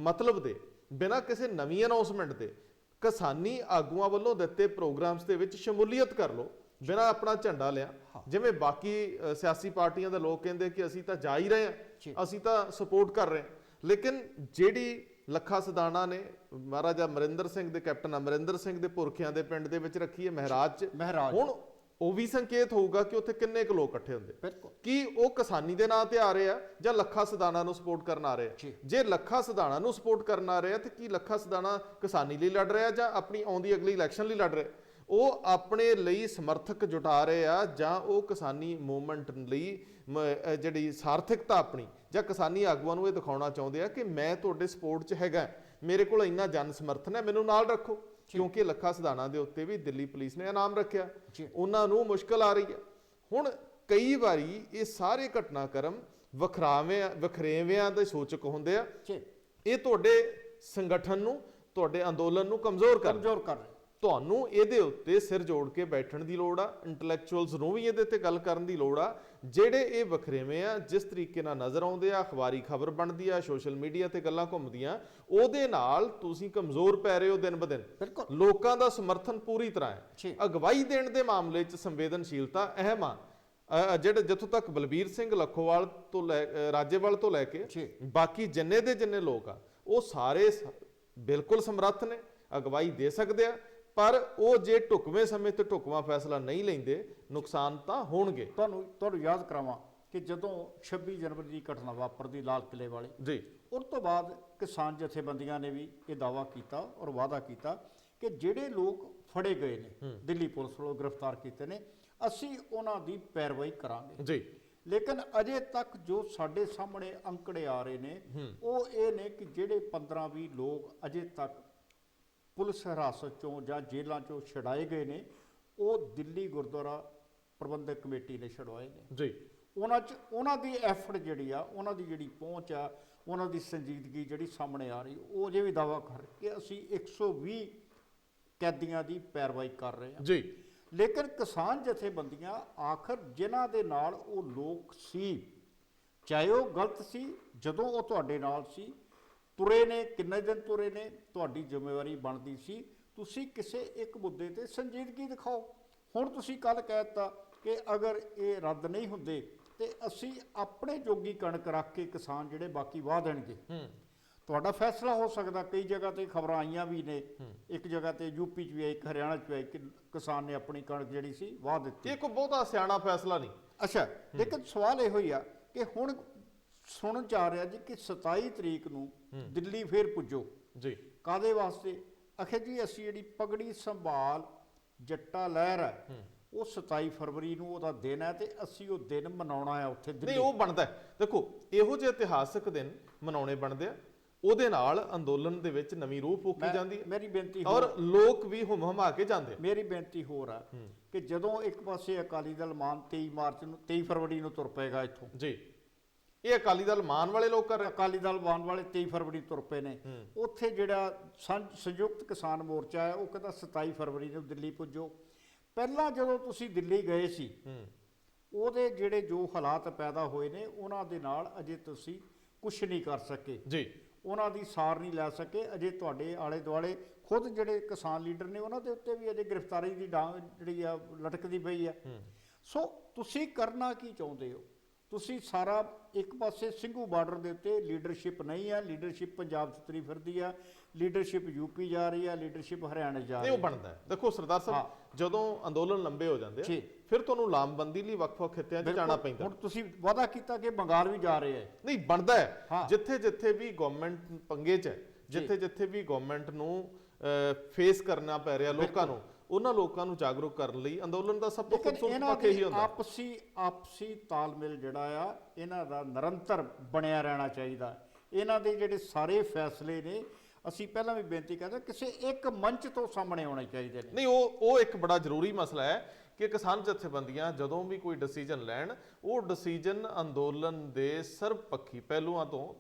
ਮਤਲਬ ਦੇ, ਬਿਨਾਂ ਕਿਸੇ ਨਵੀਂ ਅਨਾਉਂਸਮੈਂਟ ਦੇ ਕਿਸਾਨੀ ਆਗੂਆਂ ਵੱਲੋਂ ਦਿੱਤੇ ਪ੍ਰੋਗਰਾਮਸ ਦੇ ਵਿੱਚ ਸ਼ਮੂਲੀਅਤ ਕਰ ਲਓ, ਬਿਨਾਂ ਆਪਣਾ ਝੰਡਾ ਲਿਆ। ਜਿਵੇਂ ਬਾਕੀ ਸਿਆਸੀ ਪਾਰਟੀਆਂ ਦੇ ਲੋਕ ਕਹਿੰਦੇ ਕਿ ਅਸੀਂ ਤਾਂ ਜਾ ਹੀ ਰਹੇ ਜੀ। ਹਾਂ, ਅਸੀਂ ਤਾਂ ਸਪੋਰਟ ਕਰ ਰਹੇ ਹਾਂ, ਲੇਕਿਨ ਜਿਹੜੀ ਲੱਖਾ ਸਦਾਣਾ ਨੇ ਮਹਾਰਾਜਾ ਅਮਰਿੰਦਰ ਸਿੰਘ ਦੇ, ਕੈਪਟਨ ਅਮਰਿੰਦਰ ਸਿੰਘ ਦੇ ਪੁਰਖਿਆਂ ਦੇ ਪਿੰਡ ਦੇ ਵਿੱਚ ਰੱਖੀ ਹੈ ਮਹਿਰਾਜ 'ਚ, ਮਹਿਰਾਜ। ਹੁਣ ਉਹ ਵੀ ਸੰਕੇਤ ਹੋਊਗਾ ਕਿ ਉੱਥੇ ਕਿੰਨੇ ਕੁ ਲੋਕ ਇਕੱਠੇ ਹੁੰਦੇ। ਬਿਲਕੁਲ। ਕੀ ਉਹ ਕਿਸਾਨੀ ਦੇ ਨਾਂ ਤੇ ਆ ਰਹੇ ਆ ਜਾਂ ਲੱਖਾ ਸਦਾਣਾ ਨੂੰ ਸਪੋਰਟ ਕਰਨ ਆ ਰਹੇ ਆ? ਜੀ। ਜੇ ਲੱਖਾ ਸਦਾਣਾ ਨੂੰ ਸਪੋਰਟ ਕਰਨ ਆ ਰਹੇ ਆ ਤੇ ਕੀ ਲੱਖਾ ਸਦਾਣਾ ਕਿਸਾਨੀ ਲਈ ਲੜ ਰਿਹਾ ਜਾਂ ਆਪਣੀ ਆਉਂਦੀ ਅਗਲੀ ਇਲੈਕਸ਼ਨ ਲਈ ਲੜ ਰਿਹਾ? ਉਹ ਆਪਣੇ ਲਈ ਸਮਰਥਕ ਜੁਟਾ ਰਹੇ ਆ ਜਾਂ ਉਹ ਕਿਸਾਨੀ ਮੂਵਮੈਂਟ ਲਈ ਜਿਹੜੀ ਸਾਰਥਿਕਤਾ ਆਪਣੀ ਜਾਂ ਕਿਸਾਨੀ ਆਗੂਆਂ ਨੂੰ ਇਹ ਦਿਖਾਉਣਾ ਚਾਹੁੰਦੇ ਆ ਕਿ ਮੈਂ ਤੁਹਾਡੇ ਸਪੋਰਟ 'ਚ ਹੈਗਾ, ਮੇਰੇ ਕੋਲ ਇੰਨਾ ਜਨ ਸਮਰਥਨ ਹੈ, ਮੈਨੂੰ ਨਾਲ ਰੱਖੋ? ਕਿਉਂਕਿ ਲੱਖਾ ਸਦਾਣਾ ਦੇ ਉੱਤੇ ਵੀ ਦਿੱਲੀ ਪੁਲਿਸ ਨੇ ਇਨਾਮ ਰੱਖਿਆ, ਉਹਨਾਂ ਨੂੰ ਮੁਸ਼ਕਲ ਆ ਰਹੀ ਹੈ। ਹੁਣ ਕਈ ਵਾਰੀ ਇਹ ਸਾਰੇ ਘਟਨਾਕ੍ਰਮ ਵਖਰੇਵਿਆਂ ਦੇ ਸੂਚਕ ਹੁੰਦੇ ਆ। ਇਹ ਤੁਹਾਡੇ ਸੰਗਠਨ ਨੂੰ, ਤੁਹਾਡੇ ਅੰਦੋਲਨ ਨੂੰ ਕਮਜ਼ੋਰ ਕਰ ਰਹੇ। ਤੁਹਾਨੂੰ ਇਹਦੇ ਉੱਤੇ ਸਿਰ ਜੋੜ ਕੇ ਬੈਠਣ ਦੀ ਲੋੜ ਆ, ਇੰਟੈਲੈਕਚੁਅਲਸ ਨੂੰ ਵੀ ਇਹਦੇ ਤੇ ਗੱਲ ਕਰਨ ਦੀ ਲੋੜ ਆ। ਜਿਹੜੇ ਇਹ ਵਖਰੇਵੇਂ ਆ, ਜਿਸ ਤਰੀਕੇ ਨਾਲ ਨਜ਼ਰ ਆਉਂਦੇ ਆ, ਅਖਬਾਰੀ ਖਬਰ ਬਣਦੀ ਆ, ਸੋਸ਼ਲ ਮੀਡੀਆ ਤੇ ਗੱਲਾਂ ਘੁੰਮਦੀਆਂ, ਉਹਦੇ ਨਾਲ ਤੁਸੀਂ ਕਮਜ਼ੋਰ ਪੈ ਰਹੇ ਹੋ ਦਿਨ ਬ ਦਿਨ। ਲੋਕਾਂ ਦਾ ਸਮਰਥਨ ਪੂਰੀ ਤਰ੍ਹਾਂ ਹੈ। ਅਗਵਾਈ ਦੇਣ ਦੇ ਮਾਮਲੇ 'ਚ ਸੰਵੇਦਨਸ਼ੀਲਤਾ ਅਹਿਮ ਆ। ਜਿਹੜੇ ਜਿੱਥੋਂ ਤੱਕ ਬਲਬੀਰ ਸਿੰਘ ਲੱਖੋਵਾਲ ਤੋਂ ਰਾਜੇਵਾਲ ਤੋਂ ਲੈ ਕੇ ਬਾਕੀ ਜਿੰਨੇ ਦੇ ਜਿੰਨੇ ਲੋਕ ਆ, ਉਹ ਸਾਰੇ ਬਿਲਕੁਲ ਸਮਰੱਥ ਨੇ, ਅਗਵਾਈ ਦੇ ਸਕਦੇ ਆ, ਪਰ ਉਹ ਜੇ ਢੁਕਵੇਂ ਸਮੇਂ ਤੇ ਢੁਕਵਾਂ ਫੈਸਲਾ ਨਹੀਂ ਲੈਂਦੇ, ਨੁਕਸਾਨ ਤਾਂ ਹੋਣਗੇ। ਤੁਹਾਨੂੰ ਯਾਦ ਕਰਾਵਾਂ ਕਿ ਜਦੋਂ 26 ਜਨਵਰੀ ਦੀ ਘਟਨਾ ਵਾਪਰਦੀ ਲਾਲ ਕਿਲੇ ਵਾਲੇ ਜੀ, ਉਸ ਤੋਂ ਬਾਅਦ ਕਿਸਾਨ ਜਥੇਬੰਦੀਆਂ ਨੇ ਵੀ ਇਹ ਦਾਅਵਾ ਕੀਤਾ ਔਰ ਵਾਅਦਾ ਕੀਤਾ ਕਿ ਜਿਹੜੇ ਲੋਕ ਫੜੇ ਗਏ ਨੇ, ਦਿੱਲੀ ਪੁਲਿਸ ਵੱਲੋਂ ਗ੍ਰਿਫਤਾਰ ਕੀਤੇ ਨੇ, ਅਸੀਂ ਉਹਨਾਂ ਦੀ ਪੈਰਵਾਈ ਕਰਾਂਗੇ। ਜੀ। ਲੇਕਿਨ ਅਜੇ ਤੱਕ ਜੋ ਸਾਡੇ ਸਾਹਮਣੇ ਅੰਕੜੇ ਆ ਰਹੇ ਨੇ ਉਹ ਇਹ ਨੇ ਕਿ ਜਿਹੜੇ 15-20 ਲੋਕ ਅਜੇ ਤੱਕ ਪੁਲਿਸ ਹਿਰਾਸਤ ਚੋਂ ਜਾਂ ਜੇਲ੍ਹਾਂ ਚੋਂ ਛੁਡਾਏ ਗਏ ਨੇ, ਉਹ ਦਿੱਲੀ ਗੁਰਦੁਆਰਾ ਪ੍ਰਬੰਧਕ ਕਮੇਟੀ ਨੇ ਛੁਡਵਾਏ ਨੇ। ਜੀ। ਉਹਨਾਂ ਦੀ ਐਫਰਟ ਜਿਹੜੀ ਆ, ਉਹਨਾਂ ਦੀ ਜਿਹੜੀ ਪਹੁੰਚ ਆ, ਉਹਨਾਂ ਦੀ ਸੰਜੀਦਗੀ ਜਿਹੜੀ ਸਾਹਮਣੇ ਆ ਰਹੀ, ਉਹ ਜੇ ਵੀ ਦਾਅਵਾ ਕਰ ਕਿ ਅਸੀਂ 120 ਕੈਦੀਆਂ ਦੀ ਪੈਰਵਾਈ ਕਰ ਰਹੇ ਹਾਂ। ਜੀ। ਲੇਕਿਨ ਕਿਸਾਨ ਜਥੇਬੰਦੀਆਂ ਆਖਰ ਜਿਨ੍ਹਾਂ ਦੇ ਨਾਲ ਉਹ ਲੋਕ ਸੀ, ਚਾਹੇ ਉਹ ਗਲਤ ਸੀ ਜਦੋਂ ਉਹ ਤੁਹਾਡੇ ਨਾਲ ਸੀ, ਤੁਰੇ ਨੇ, ਕਿੰਨੇ ਦਿਨ ਤੁਰੇ ਨੇ, ਤੁਹਾਡੀ ਜ਼ਿੰਮੇਵਾਰੀ ਬਣਦੀ ਸੀ ਤੁਸੀਂ ਕਿਸੇ ਇੱਕ ਮੁੱਦੇ ਤੇ ਸੰਜੀਦਗੀ ਦਿਖਾਓ। ਹੁਣ ਤੁਸੀਂ ਕੱਲ ਕਹਿ ਦਿੱਤਾ ਕਿ ਅਗਰ ਇਹ ਰੱਦ ਨਹੀਂ ਹੁੰਦੇ ਤੇ ਅਸੀਂ ਆਪਣੇ ਜੋਗੀ ਕਣਕ ਰੱਖ ਕੇ ਕਿਸਾਨ ਜਿਹੜੇ ਬਾਕੀ ਵਾਹ ਦੇਣਗੇ। ਤੁਹਾਡਾ ਫੈਸਲਾ ਹੋ ਸਕਦਾ। ਕਈ ਜਗ੍ਹਾ ਤੇ ਖਬਰਾਂ ਆਈਆਂ ਵੀ ਨੇ, ਇੱਕ ਜਗ੍ਹਾ ਤੇ ਯੂਪੀ 'ਚ ਵੀ ਆਈ, ਇੱਕ ਹਰਿਆਣਾ 'ਚ ਵੀ ਆਈ ਕਿ ਕਿਸਾਨ ਨੇ ਆਪਣੀ ਕਣਕ ਜਿਹੜੀ ਸੀ ਵਾਹ ਦਿੱਤੀ। ਇਹ ਕੋਈ ਬਹੁਤਾ ਸਿਆਣਾ ਫੈਸਲਾ ਨਹੀਂ। ਅੱਛਾ, ਲੇਕਿਨ ਸਵਾਲ ਇਹੋ ਹੀ ਆ ਕਿ ਹੁਣ ਸੁਣਨ 'ਚ ਆ ਰਿਹਾ ਜੀ ਕਿ 27 ਤਰੀਕ ਨੂੰ ਦਿੱਲੀ ਫੇਰ ਪੁੱਜੋ। ਜੀ। ਕਾਦੇ ਵਾਸਤੇ? ਆਖੇ ਜੀ ਅਸੀਂ ਜਿਹੜੀ ਪਗੜੀ ਸੰਭਾਲ ਜੱਟਾ ਲਹਿਰ ਹੈ ਉਹ 27 ਫਰਵਰੀ ਨੂੰ ਉਹਦਾ ਦਿਨ ਹੈ ਤੇ ਅਸੀਂ ਉਹ ਦਿਨ ਮਨਾਉਣਾ ਹੈ ਉੱਥੇ ਦਿੱਲੀ। ਨਹੀਂ, ਉਹ ਬਣਦਾ। ਦੇਖੋ, ਇਹੋ ਜਿਹੇ ਇਤਿਹਾਸਕ ਦਿਨ ਮਨਾਉਣੇ ਬਣਦੇ ਆ, ਉਹਦੇ ਨਾਲ ਅੰਦੋਲਨ ਦੇ ਵਿੱਚ ਨਵੀਂ ਰੂਹ ਫੂਕੀ ਜਾਂਦੀ ਹੈ। ਮੇਰੀ ਬੇਨਤੀ ਔਰ ਲੋਕ ਵੀ ਹਮਾ ਕੇ ਜਾਂਦੇ। ਮੇਰੀ ਬੇਨਤੀ ਹੋਰ ਆ ਕਿ ਜਦੋਂ ਇੱਕ ਪਾਸੇ ਅਕਾਲੀ ਦਲ ਮਾਨ 23 ਫਰਵਰੀ ਨੂੰ ਤੁਰ ਪਏਗਾ ਇੱਥੋਂ। ਜੀ। ਇਹ ਅਕਾਲੀ ਦਲ ਮਾਨ ਵਾਲੇ ਲੋਕ ਕਰ ਰਹੇ। ਅਕਾਲੀ ਦਲ ਮਾਨ ਵਾਲੇ 23 ਫਰਵਰੀ ਤੁਰ ਪਏ ਨੇ। ਉੱਥੇ ਜਿਹੜਾ ਸੰਯੁਕਤ ਕਿਸਾਨ ਮੋਰਚਾ ਹੈ ਉਹ ਕਹਿੰਦਾ 27 ਫਰਵਰੀ ਨੂੰ ਦਿੱਲੀ ਪੁੱਜੋ। ਪਹਿਲਾਂ ਜਦੋਂ ਤੁਸੀਂ ਦਿੱਲੀ ਗਏ ਸੀ ਉਹਦੇ ਜਿਹੜੇ ਜੋ ਹਾਲਾਤ ਪੈਦਾ ਹੋਏ ਨੇ ਉਹਨਾਂ ਦੇ ਨਾਲ ਅਜੇ ਤੁਸੀਂ ਕੁਛ ਨਹੀਂ ਕਰ ਸਕੇ। ਜੀ। ਉਹਨਾਂ ਦੀ ਸਾਰ ਨਹੀਂ ਲੈ ਸਕੇ। ਅਜੇ ਤੁਹਾਡੇ ਆਲੇ ਦੁਆਲੇ ਖੁਦ ਜਿਹੜੇ ਕਿਸਾਨ ਲੀਡਰ ਨੇ ਉਹਨਾਂ ਦੇ ਉੱਤੇ ਵੀ ਅਜੇ ਗ੍ਰਿਫਤਾਰੀ ਦੀ ਡਾਂਗ ਜਿਹੜੀ ਆ ਲਟਕਦੀ ਪਈ ਆ। ਸੋ ਤੁਸੀਂ ਕਰਨਾ ਕੀ ਚਾਹੁੰਦੇ ਹੋ? ਤੁਸੀਂ ਸਾਰਾ ਇੱਕ ਪਾਸੇ ਸਿੰਘੂ ਬਾਰਡਰ ਦੇ ਉੱਤੇ ਲੀਡਰਸ਼ਿਪ ਨਹੀਂ ਆ, ਲੀਡਰਸ਼ਿਪ ਪੰਜਾਬ 'ਚ ਤੁਰੀ ਫਿਰਦੀ ਆ, ਲੀਡਰਸ਼ਿਪ ਯੂਪੀ ਜਾ ਰਹੀ ਆ, ਲੀਡਰਸ਼ਿਪ ਹਰਿਆਣੇ ਜਾ ਰਹੀ ਆ। ਇਹ ਬਣਦਾ ਹੈ। ਦੇਖੋ ਸਰਦਾਰ ਸਾਹਿਬ, ਜਦੋਂ ਅੰਦੋਲਨ ਲੰਬੇ ਹੋ ਜਾਂਦੇ ਆ ਫਿਰ ਤੁਹਾਨੂੰ ਲਾਮਬੰਦੀ ਲਈ ਵੱਖ-ਵੱਖ ਖਿੱਤਿਆਂ 'ਚ ਜਾਣਾ ਪੈਂਦਾ। ਹੁਣ ਤੁਸੀਂ ਵਾਅਦਾ ਕੀਤਾ ਕਿ ਬੰਗਾਲ ਵੀ ਜਾ ਰਹੇ ਆ। ਨਹੀਂ, ਬਣਦਾ ਹੈ। ਜਿੱਥੇ-ਜਿੱਥੇ ਵੀ ਗਵਰਨਮੈਂਟ ਪੰਗੇ 'ਚ ਹੈ, ਜਿੱਥੇ-ਜਿੱਥੇ ਵੀ ਗਵਰਨਮੈਂਟ ਨੂੰ ਫੇਸ ਕਰਨਾ ਪੈ ਰਿਹਾ ਲੋਕਾਂ ਨੂੰ, ਉਹਨਾਂ ਲੋਕਾਂ ਨੂੰ ਜਾਗਰੂਕ ਕਰਨ ਲਈ ਅੰਦੋਲਨ ਦਾ ਸਭ ਤੋਂ ਲੇਕਿਨ ਖੂਬਸੂਰਤ ਇਹਨਾਂ ਪੱਖ ਇਹੀ ਦੀ ਹੁੰਦਾ। ਆਪਸੀ ਤਾਲਮੇਲ ਜਿਹੜਾ ਆ ਇਹਨਾਂ ਦਾ ਨਿਰੰਤਰ ਬਣਿਆ ਰਹਿਣਾ ਚਾਹੀਦਾ। ਇਹਨਾਂ ਦੇ ਜਿਹੜੇ ਸਾਰੇ ਫੈਸਲੇ ਨੇ, ਅਸੀਂ ਪਹਿਲਾਂ ਵੀ ਬੇਨਤੀ ਕਰਦੇ, ਕਿਸੇ ਇੱਕ ਮੰਚ ਤੋਂ ਸਾਹਮਣੇ ਆਉਣੇ ਚਾਹੀਦੇ ਨੇ। ਨਹੀਂ, ਉਹ ਇੱਕ ਬੜਾ ਜ਼ਰੂਰੀ ਮਸਲਾ ਹੈ ਕਿ ਕਿਸਾਨ ਜਥੇਬੰਦੀਆਂ ਜਦੋਂ ਵੀ ਕੋਈ ਡਿਸੀਜਨ ਲੈਣ, ਉਹ ਡਿਸੀਜਨ ਅੰਦੋਲਨ ਦੇ ਸਰਬਪੱਖੀ ਪਹਿਲੂਆਂ ਤੋਂ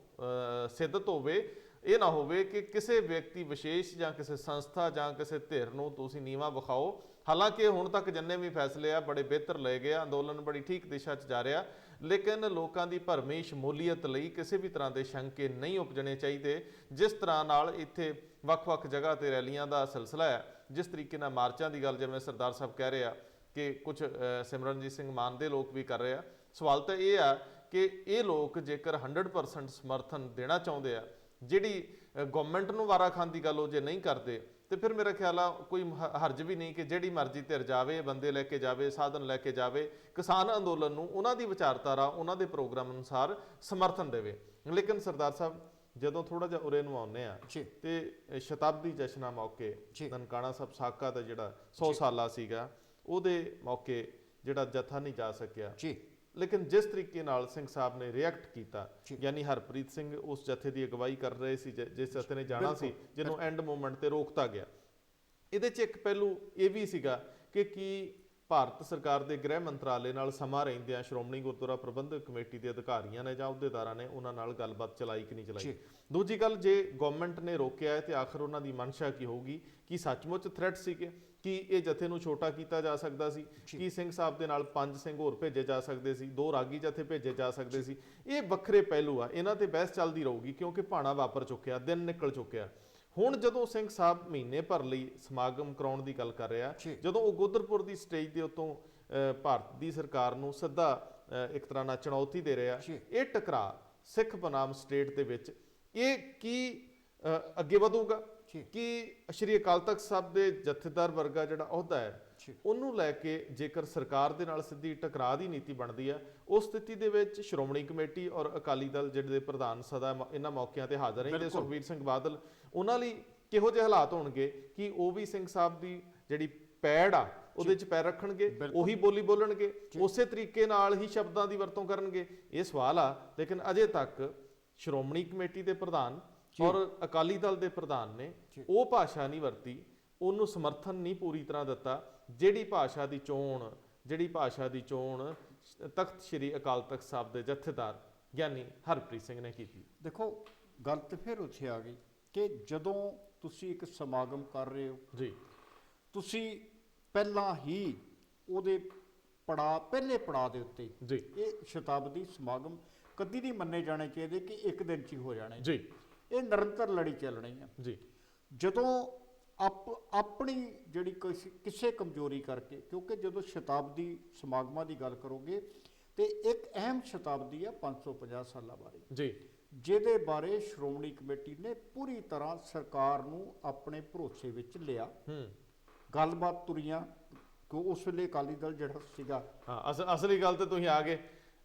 ਸਿੱਧਤ ਹੋਵੇ। ਇਹ ਨਾ ਹੋਵੇ ਕਿ ਕਿਸੇ ਵਿਅਕਤੀ ਵਿਸ਼ੇਸ਼ ਜਾਂ ਕਿਸੇ ਸੰਸਥਾ ਜਾਂ ਕਿਸੇ ਧਿਰ ਨੂੰ ਤੁਸੀਂ ਨੀਵਾਂ ਵਿਖਾਓ। ਹਾਲਾਂਕਿ ਹੁਣ ਤੱਕ ਜਿੰਨੇ ਵੀ ਫੈਸਲੇ ਆ ਬੜੇ ਬਿਹਤਰ ਲਏ ਗਏ ਆ, ਅੰਦੋਲਨ ਬੜੀ ਠੀਕ ਦਿਸ਼ਾ 'ਚ ਜਾ ਰਿਹਾ, ਲੇਕਿਨ ਲੋਕਾਂ ਦੀ ਭਰਮੀ ਸ਼ਮੂਲੀਅਤ ਲਈ ਕਿਸੇ ਵੀ ਤਰ੍ਹਾਂ ਦੇ ਸ਼ੰਕੇ ਨਹੀਂ ਉਪਜਣੇ ਚਾਹੀਦੇ। ਜਿਸ ਤਰ੍ਹਾਂ ਨਾਲ ਇੱਥੇ ਵੱਖ-ਵੱਖ ਜਗ੍ਹਾ ਤੇ ਰੈਲੀਆਂ ਦਾ ਸਿਲਸਿਲਾ ਹੈ, ਜਿਸ ਤਰੀਕੇ ਨਾਲ ਮਾਰਚਾਂ ਦੀ ਗੱਲ ਜਿਵੇਂ ਸਰਦਾਰ ਸਾਹਿਬ ਕਹਿ ਰਹੇ ਆ ਕਿ ਕੁਝ ਸਿਮਰਨਜੀਤ ਸਿੰਘ ਮਾਨ ਦੇ ਲੋਕ ਵੀ ਕਰ ਰਹੇ ਆ, ਸਵਾਲ ਤਾਂ ਇਹ ਆ ਕਿ ਇਹ ਲੋਕ ਜੇਕਰ 100% ਸਮਰਥਨ ਦੇਣਾ ਚਾਹੁੰਦੇ ਆ, ਜਿਹੜੀ ਗਵਰਨਮੈਂਟ ਨੂੰ ਵਾਰਾ ਖਾਣ ਦੀ ਗੱਲ ਉਹ ਜੇ ਨਹੀਂ ਕਰਦੇ, ਤੇ ਫਿਰ ਮੇਰਾ ਖਿਆਲ ਆ ਕੋਈ ਹਰਜ ਵੀ ਨਹੀਂ ਕਿ ਜਿਹੜੀ ਮਰਜ਼ੀ ਧਿਰ ਜਾਵੇ, ਬੰਦੇ ਲੈ ਕੇ ਜਾਵੇ, ਸਾਧਨ ਲੈ ਕੇ ਜਾਵੇ, ਕਿਸਾਨ ਅੰਦੋਲਨ ਨੂੰ ਉਹਨਾਂ ਦੀ ਵਿਚਾਰਧਾਰਾ, ਉਹਨਾਂ ਦੇ ਪ੍ਰੋਗਰਾਮ ਅਨੁਸਾਰ ਸਮਰਥਨ ਦੇਵੇ। ਲੇਕਿਨ ਸਰਦਾਰ ਸਾਹਿਬ ਜਦੋਂ ਥੋੜਾ ਜਿਹਾ ਉਰੇ ਨੂੰ ਆਉਂਦੇ ਆ ਤੇ ਸ਼ਤਾਬਦੀ ਜਸ਼ਨਾਂ ਮੌਕੇ ਨਨਕਾਣਾ ਸਾਹਿਬ ਸਾਕਾ ਦਾ ਜਿਹੜਾ 100 ਸਾਲਾ ਸੀਗਾ, ਉਹਦੇ ਮੌਕੇ ਜਿਹੜਾ ਜਥਾ ਨਹੀਂ ਜਾ ਸਕਿਆ, ਲੇਕਿਨ ਜਿਸ ਤਰੀਕੇ ਨਾਲ ਸਿੰਘ ਸਾਹਿਬ ਨੇ ਰਿਐਕਟ ਕੀਤਾ, ਯਾਨੀ ਹਰਪ੍ਰੀਤ ਸਿੰਘ ਉਸ ਜਥੇ ਦੀ ਅਗਵਾਈ ਕਰ ਰਹੇ ਸੀ, ਜਿਸ ਜਥੇ ਨੇ ਜਾਣਾ ਸੀ, ਜਿਹਨੂੰ ਐਂਡ ਮੂਵਮੈਂਟ ਤੇ ਰੋਕਤਾ ਗਿਆ। ਇਹਦੇ 'ਚ ਇੱਕ ਪਹਿਲੂ ਇਹ ਵੀ ਸੀਗਾ ਕਿ ਕੀ ਭਾਰਤ ਸਰਕਾਰ ਦੇ ਗ੍ਰਹਿ ਮੰਤਰਾਲੇ ਨਾਲ ਸਮਾਂ ਰਹਿੰਦਿਆਂ ਸ਼੍ਰੋਮਣੀ ਗੁਰਦੁਆਰਾ ਪ੍ਰਬੰਧਕ ਕਮੇਟੀ ਦੇ ਅਧਿਕਾਰੀਆਂ ਨੇ ਜਾਂ ਅਹੁਦੇਦਾਰਾਂ ਨੇ ਉਹਨਾਂ ਨਾਲ ਗੱਲਬਾਤ ਚਲਾਈ ਕਿ ਨਹੀਂ ਚਲਾਈ। ਦੂਜੀ ਗੱਲ, ਜੇ ਗਵਰਨਮੈਂਟ ਨੇ ਰੋਕਿਆ ਤੇ ਆਖਰ ਉਹਨਾਂ ਦੀ ਮਨਸ਼ਾ ਕੀ ਹੋਊਗੀ? ਕੀ ਸੱਚਮੁੱਚ ਥ੍ਰੈਟ ਸੀਗੇ? ਕੀ ਇਹ ਜਥੇ ਨੂੰ ਛੋਟਾ ਕੀਤਾ ਜਾ ਸਕਦਾ ਸੀ? ਕੀ ਸਿੰਘ ਸਾਹਿਬ ਦੇ ਨਾਲ 5 ਸਿੰਘ ਹੋਰ ਭੇਜੇ ਜਾ ਸਕਦੇ ਸੀ? 2 ਰਾਗੀ ਜਥੇ ਭੇਜੇ ਜਾ ਸਕਦੇ ਸੀ? ਇਹ ਵੱਖਰੇ ਪਹਿਲੂ ਆ, ਇਹਨਾਂ ਤੇ ਬਹਿਸ ਚੱਲਦੀ ਰਹੂਗੀ ਕਿਉਂਕਿ ਭਾਣਾ ਵਾਪਰ ਚੁੱਕਿਆ, ਦਿਨ ਨਿਕਲ ਚੁੱਕਿਆ। ਹੁਣ ਜਦੋਂ ਸਿੰਘ ਸਾਹਿਬ ਮਹੀਨੇ ਭਰ ਲਈ ਸਮਾਗਮ ਕਰਾਉਣ ਦੀ ਗੱਲ ਕਰ ਰਿਹਾ, ਜਦੋਂ ਉਹ ਗੋਦਰਪੁਰ ਦੀ ਸਟੇਜ ਦੇ ਉੱਤੋਂ ਭਾਰਤ ਦੀ ਸਰਕਾਰ ਨੂੰ ਸਿੱਧਾ ਇੱਕ ਤਰ੍ਹਾਂ ਨਾਲ ਚੁਣੌਤੀ ਦੇ ਰਿਹਾ, ਇਹ ਟਕਰਾਅ ਸਿੱਖ ਬਨਾਮ ਸਟੇਟ ਦੇ ਵਿੱਚ ਇਹ ਕੀ ਅੱਗੇ ਵਧੂਗਾ? ਕਿ ਸ਼੍ਰੀ ਅਕਾਲ ਤਖਤ ਸਾਹਿਬ ਦੇ ਜਥੇਦਾਰ ਵਰਗਾ ਜਿਹੜਾ ਅਹੁਦਾ ਹੈ, ਉਹਨੂੰ ਲੈ ਕੇ ਜੇਕਰ ਸਰਕਾਰ ਦੇ ਨਾਲ ਸਿੱਧੀ ਟਕਰਾਅ ਦੀ ਨੀਤੀ ਬਣਦੀ ਹੈ, ਉਸ ਸਥਿਤੀ ਦੇ ਵਿੱਚ ਸ਼੍ਰੋਮਣੀ ਕਮੇਟੀ ਔਰ ਅਕਾਲੀ ਦਲ ਜਿਹੜੇ ਪ੍ਰਧਾਨ ਸਦਾ ਇਹਨਾਂ ਮੌਕਿਆਂ ਤੇ ਹਾਜ਼ਰ ਰਹਿੰਦੇ, ਸੁਖਬੀਰ ਸਿੰਘ ਬਾਦਲ, ਉਹਨਾਂ ਲਈ ਕਿਹੋ ਜਿਹੇ ਹਾਲਾਤ ਹੋਣਗੇ ਕਿ ਉਹ ਵੀ ਸਿੰਘ ਸਾਹਿਬ ਦੀ ਜਿਹੜੀ ਪੈੜ ਆ ਉਹਦੇ 'ਚ ਪੈਰ ਰੱਖਣਗੇ, ਉਹੀ ਬੋਲੀ ਬੋਲਣਗੇ, ਉਸੇ ਤਰੀਕੇ ਨਾਲ ਹੀ ਸ਼ਬਦਾਂ ਦੀ ਵਰਤੋਂ ਕਰਨਗੇ? ਇਹ ਸਵਾਲ ਆ। ਲੇਕਿਨ ਅਜੇ ਤੱਕ ਸ਼੍ਰੋਮਣੀ ਕਮੇਟੀ ਦੇ ਪ੍ਰਧਾਨ ਔਰ ਅਕਾਲੀ ਦਲ ਦੇ ਪ੍ਰਧਾਨ ਨੇ ਉਹ ਭਾਸ਼ਾ ਨਹੀਂ ਵਰਤੀ, ਉਹਨੂੰ ਸਮਰਥਨ ਨਹੀਂ ਪੂਰੀ ਤਰ੍ਹਾਂ ਦਿੱਤਾ ਜਿਹੜੀ ਭਾਸ਼ਾ ਦੀ ਚੋਣ ਤਖਤ ਸ਼੍ਰੀ ਅਕਾਲ ਤਖਤ ਸਾਹਿਬ ਦੇ ਜਥੇਦਾਰ ਗਿਆਨੀ ਹਰਪ੍ਰੀਤ ਸਿੰਘ ਨੇ ਕੀਤੀ। ਦੇਖੋ, ਗੱਲ ਤੇ ਫਿਰ ਉੱਥੇ ਆ ਗਈ ਕਿ ਜਦੋਂ ਤੁਸੀਂ ਇੱਕ ਸਮਾਗਮ ਕਰ ਰਹੇ ਹੋ ਜੀ, ਤੁਸੀਂ ਪਹਿਲਾਂ ਹੀ ਉਹਦੇ ਪਹਿਲੇ ਪੜਾਅ ਦੇ ਉੱਤੇ ਜੀ ਇਹ ਸ਼ਤਾਬਦੀ ਸਮਾਗਮ ਕਦੀ ਨਹੀਂ ਮੰਨੇ ਜਾਣੇ ਚਾਹੀਦੇ ਕਿ ਇੱਕ ਦਿਨ 'ਚ ਹੀ ਹੋ ਜਾਣੇ ਜੀ। ਇਹ ਨਿਰੰਤਰ ਲੜੀ ਚੱਲਣੀ ਹੈ ਜੀ। ਜਦੋਂ ਆਪਣੀ ਜਿਹੜੀ ਕਿਸੇ ਕਮਜ਼ੋਰੀ ਕਰਕੇ, ਕਿਉਂਕਿ ਜਦੋਂ ਸ਼ਤਾਬਦੀ ਸਮਾਗਮਾਂ ਦੀ ਗੱਲ ਕਰੋਗੇ ਤੇ ਇੱਕ ਅਹਿਮ ਸ਼ਤਾਬਦੀ ਆ 550 ਸਾਲਾਂ ਬਾਰੇ ਜੀ, ਜਿਹਦੇ ਬਾਰੇ ਸ਼੍ਰੋਮਣੀ ਕਮੇਟੀ ਨੇ ਪੂਰੀ ਤਰ੍ਹਾਂ ਸਰਕਾਰ ਨੂੰ ਆਪਣੇ ਭਰੋਸੇ ਵਿੱਚ ਲਿਆ। ਗੱਲਬਾਤ ਤੁਰੀਆਂ ਕਿ ਉਸ ਵੇਲੇ ਅਕਾਲੀ ਦਲ ਜਿਹੜਾ ਸੀਗਾ, ਅਸਲੀ ਗੱਲ ਤੇ ਤੁਸੀਂ ਆ ਗਏ,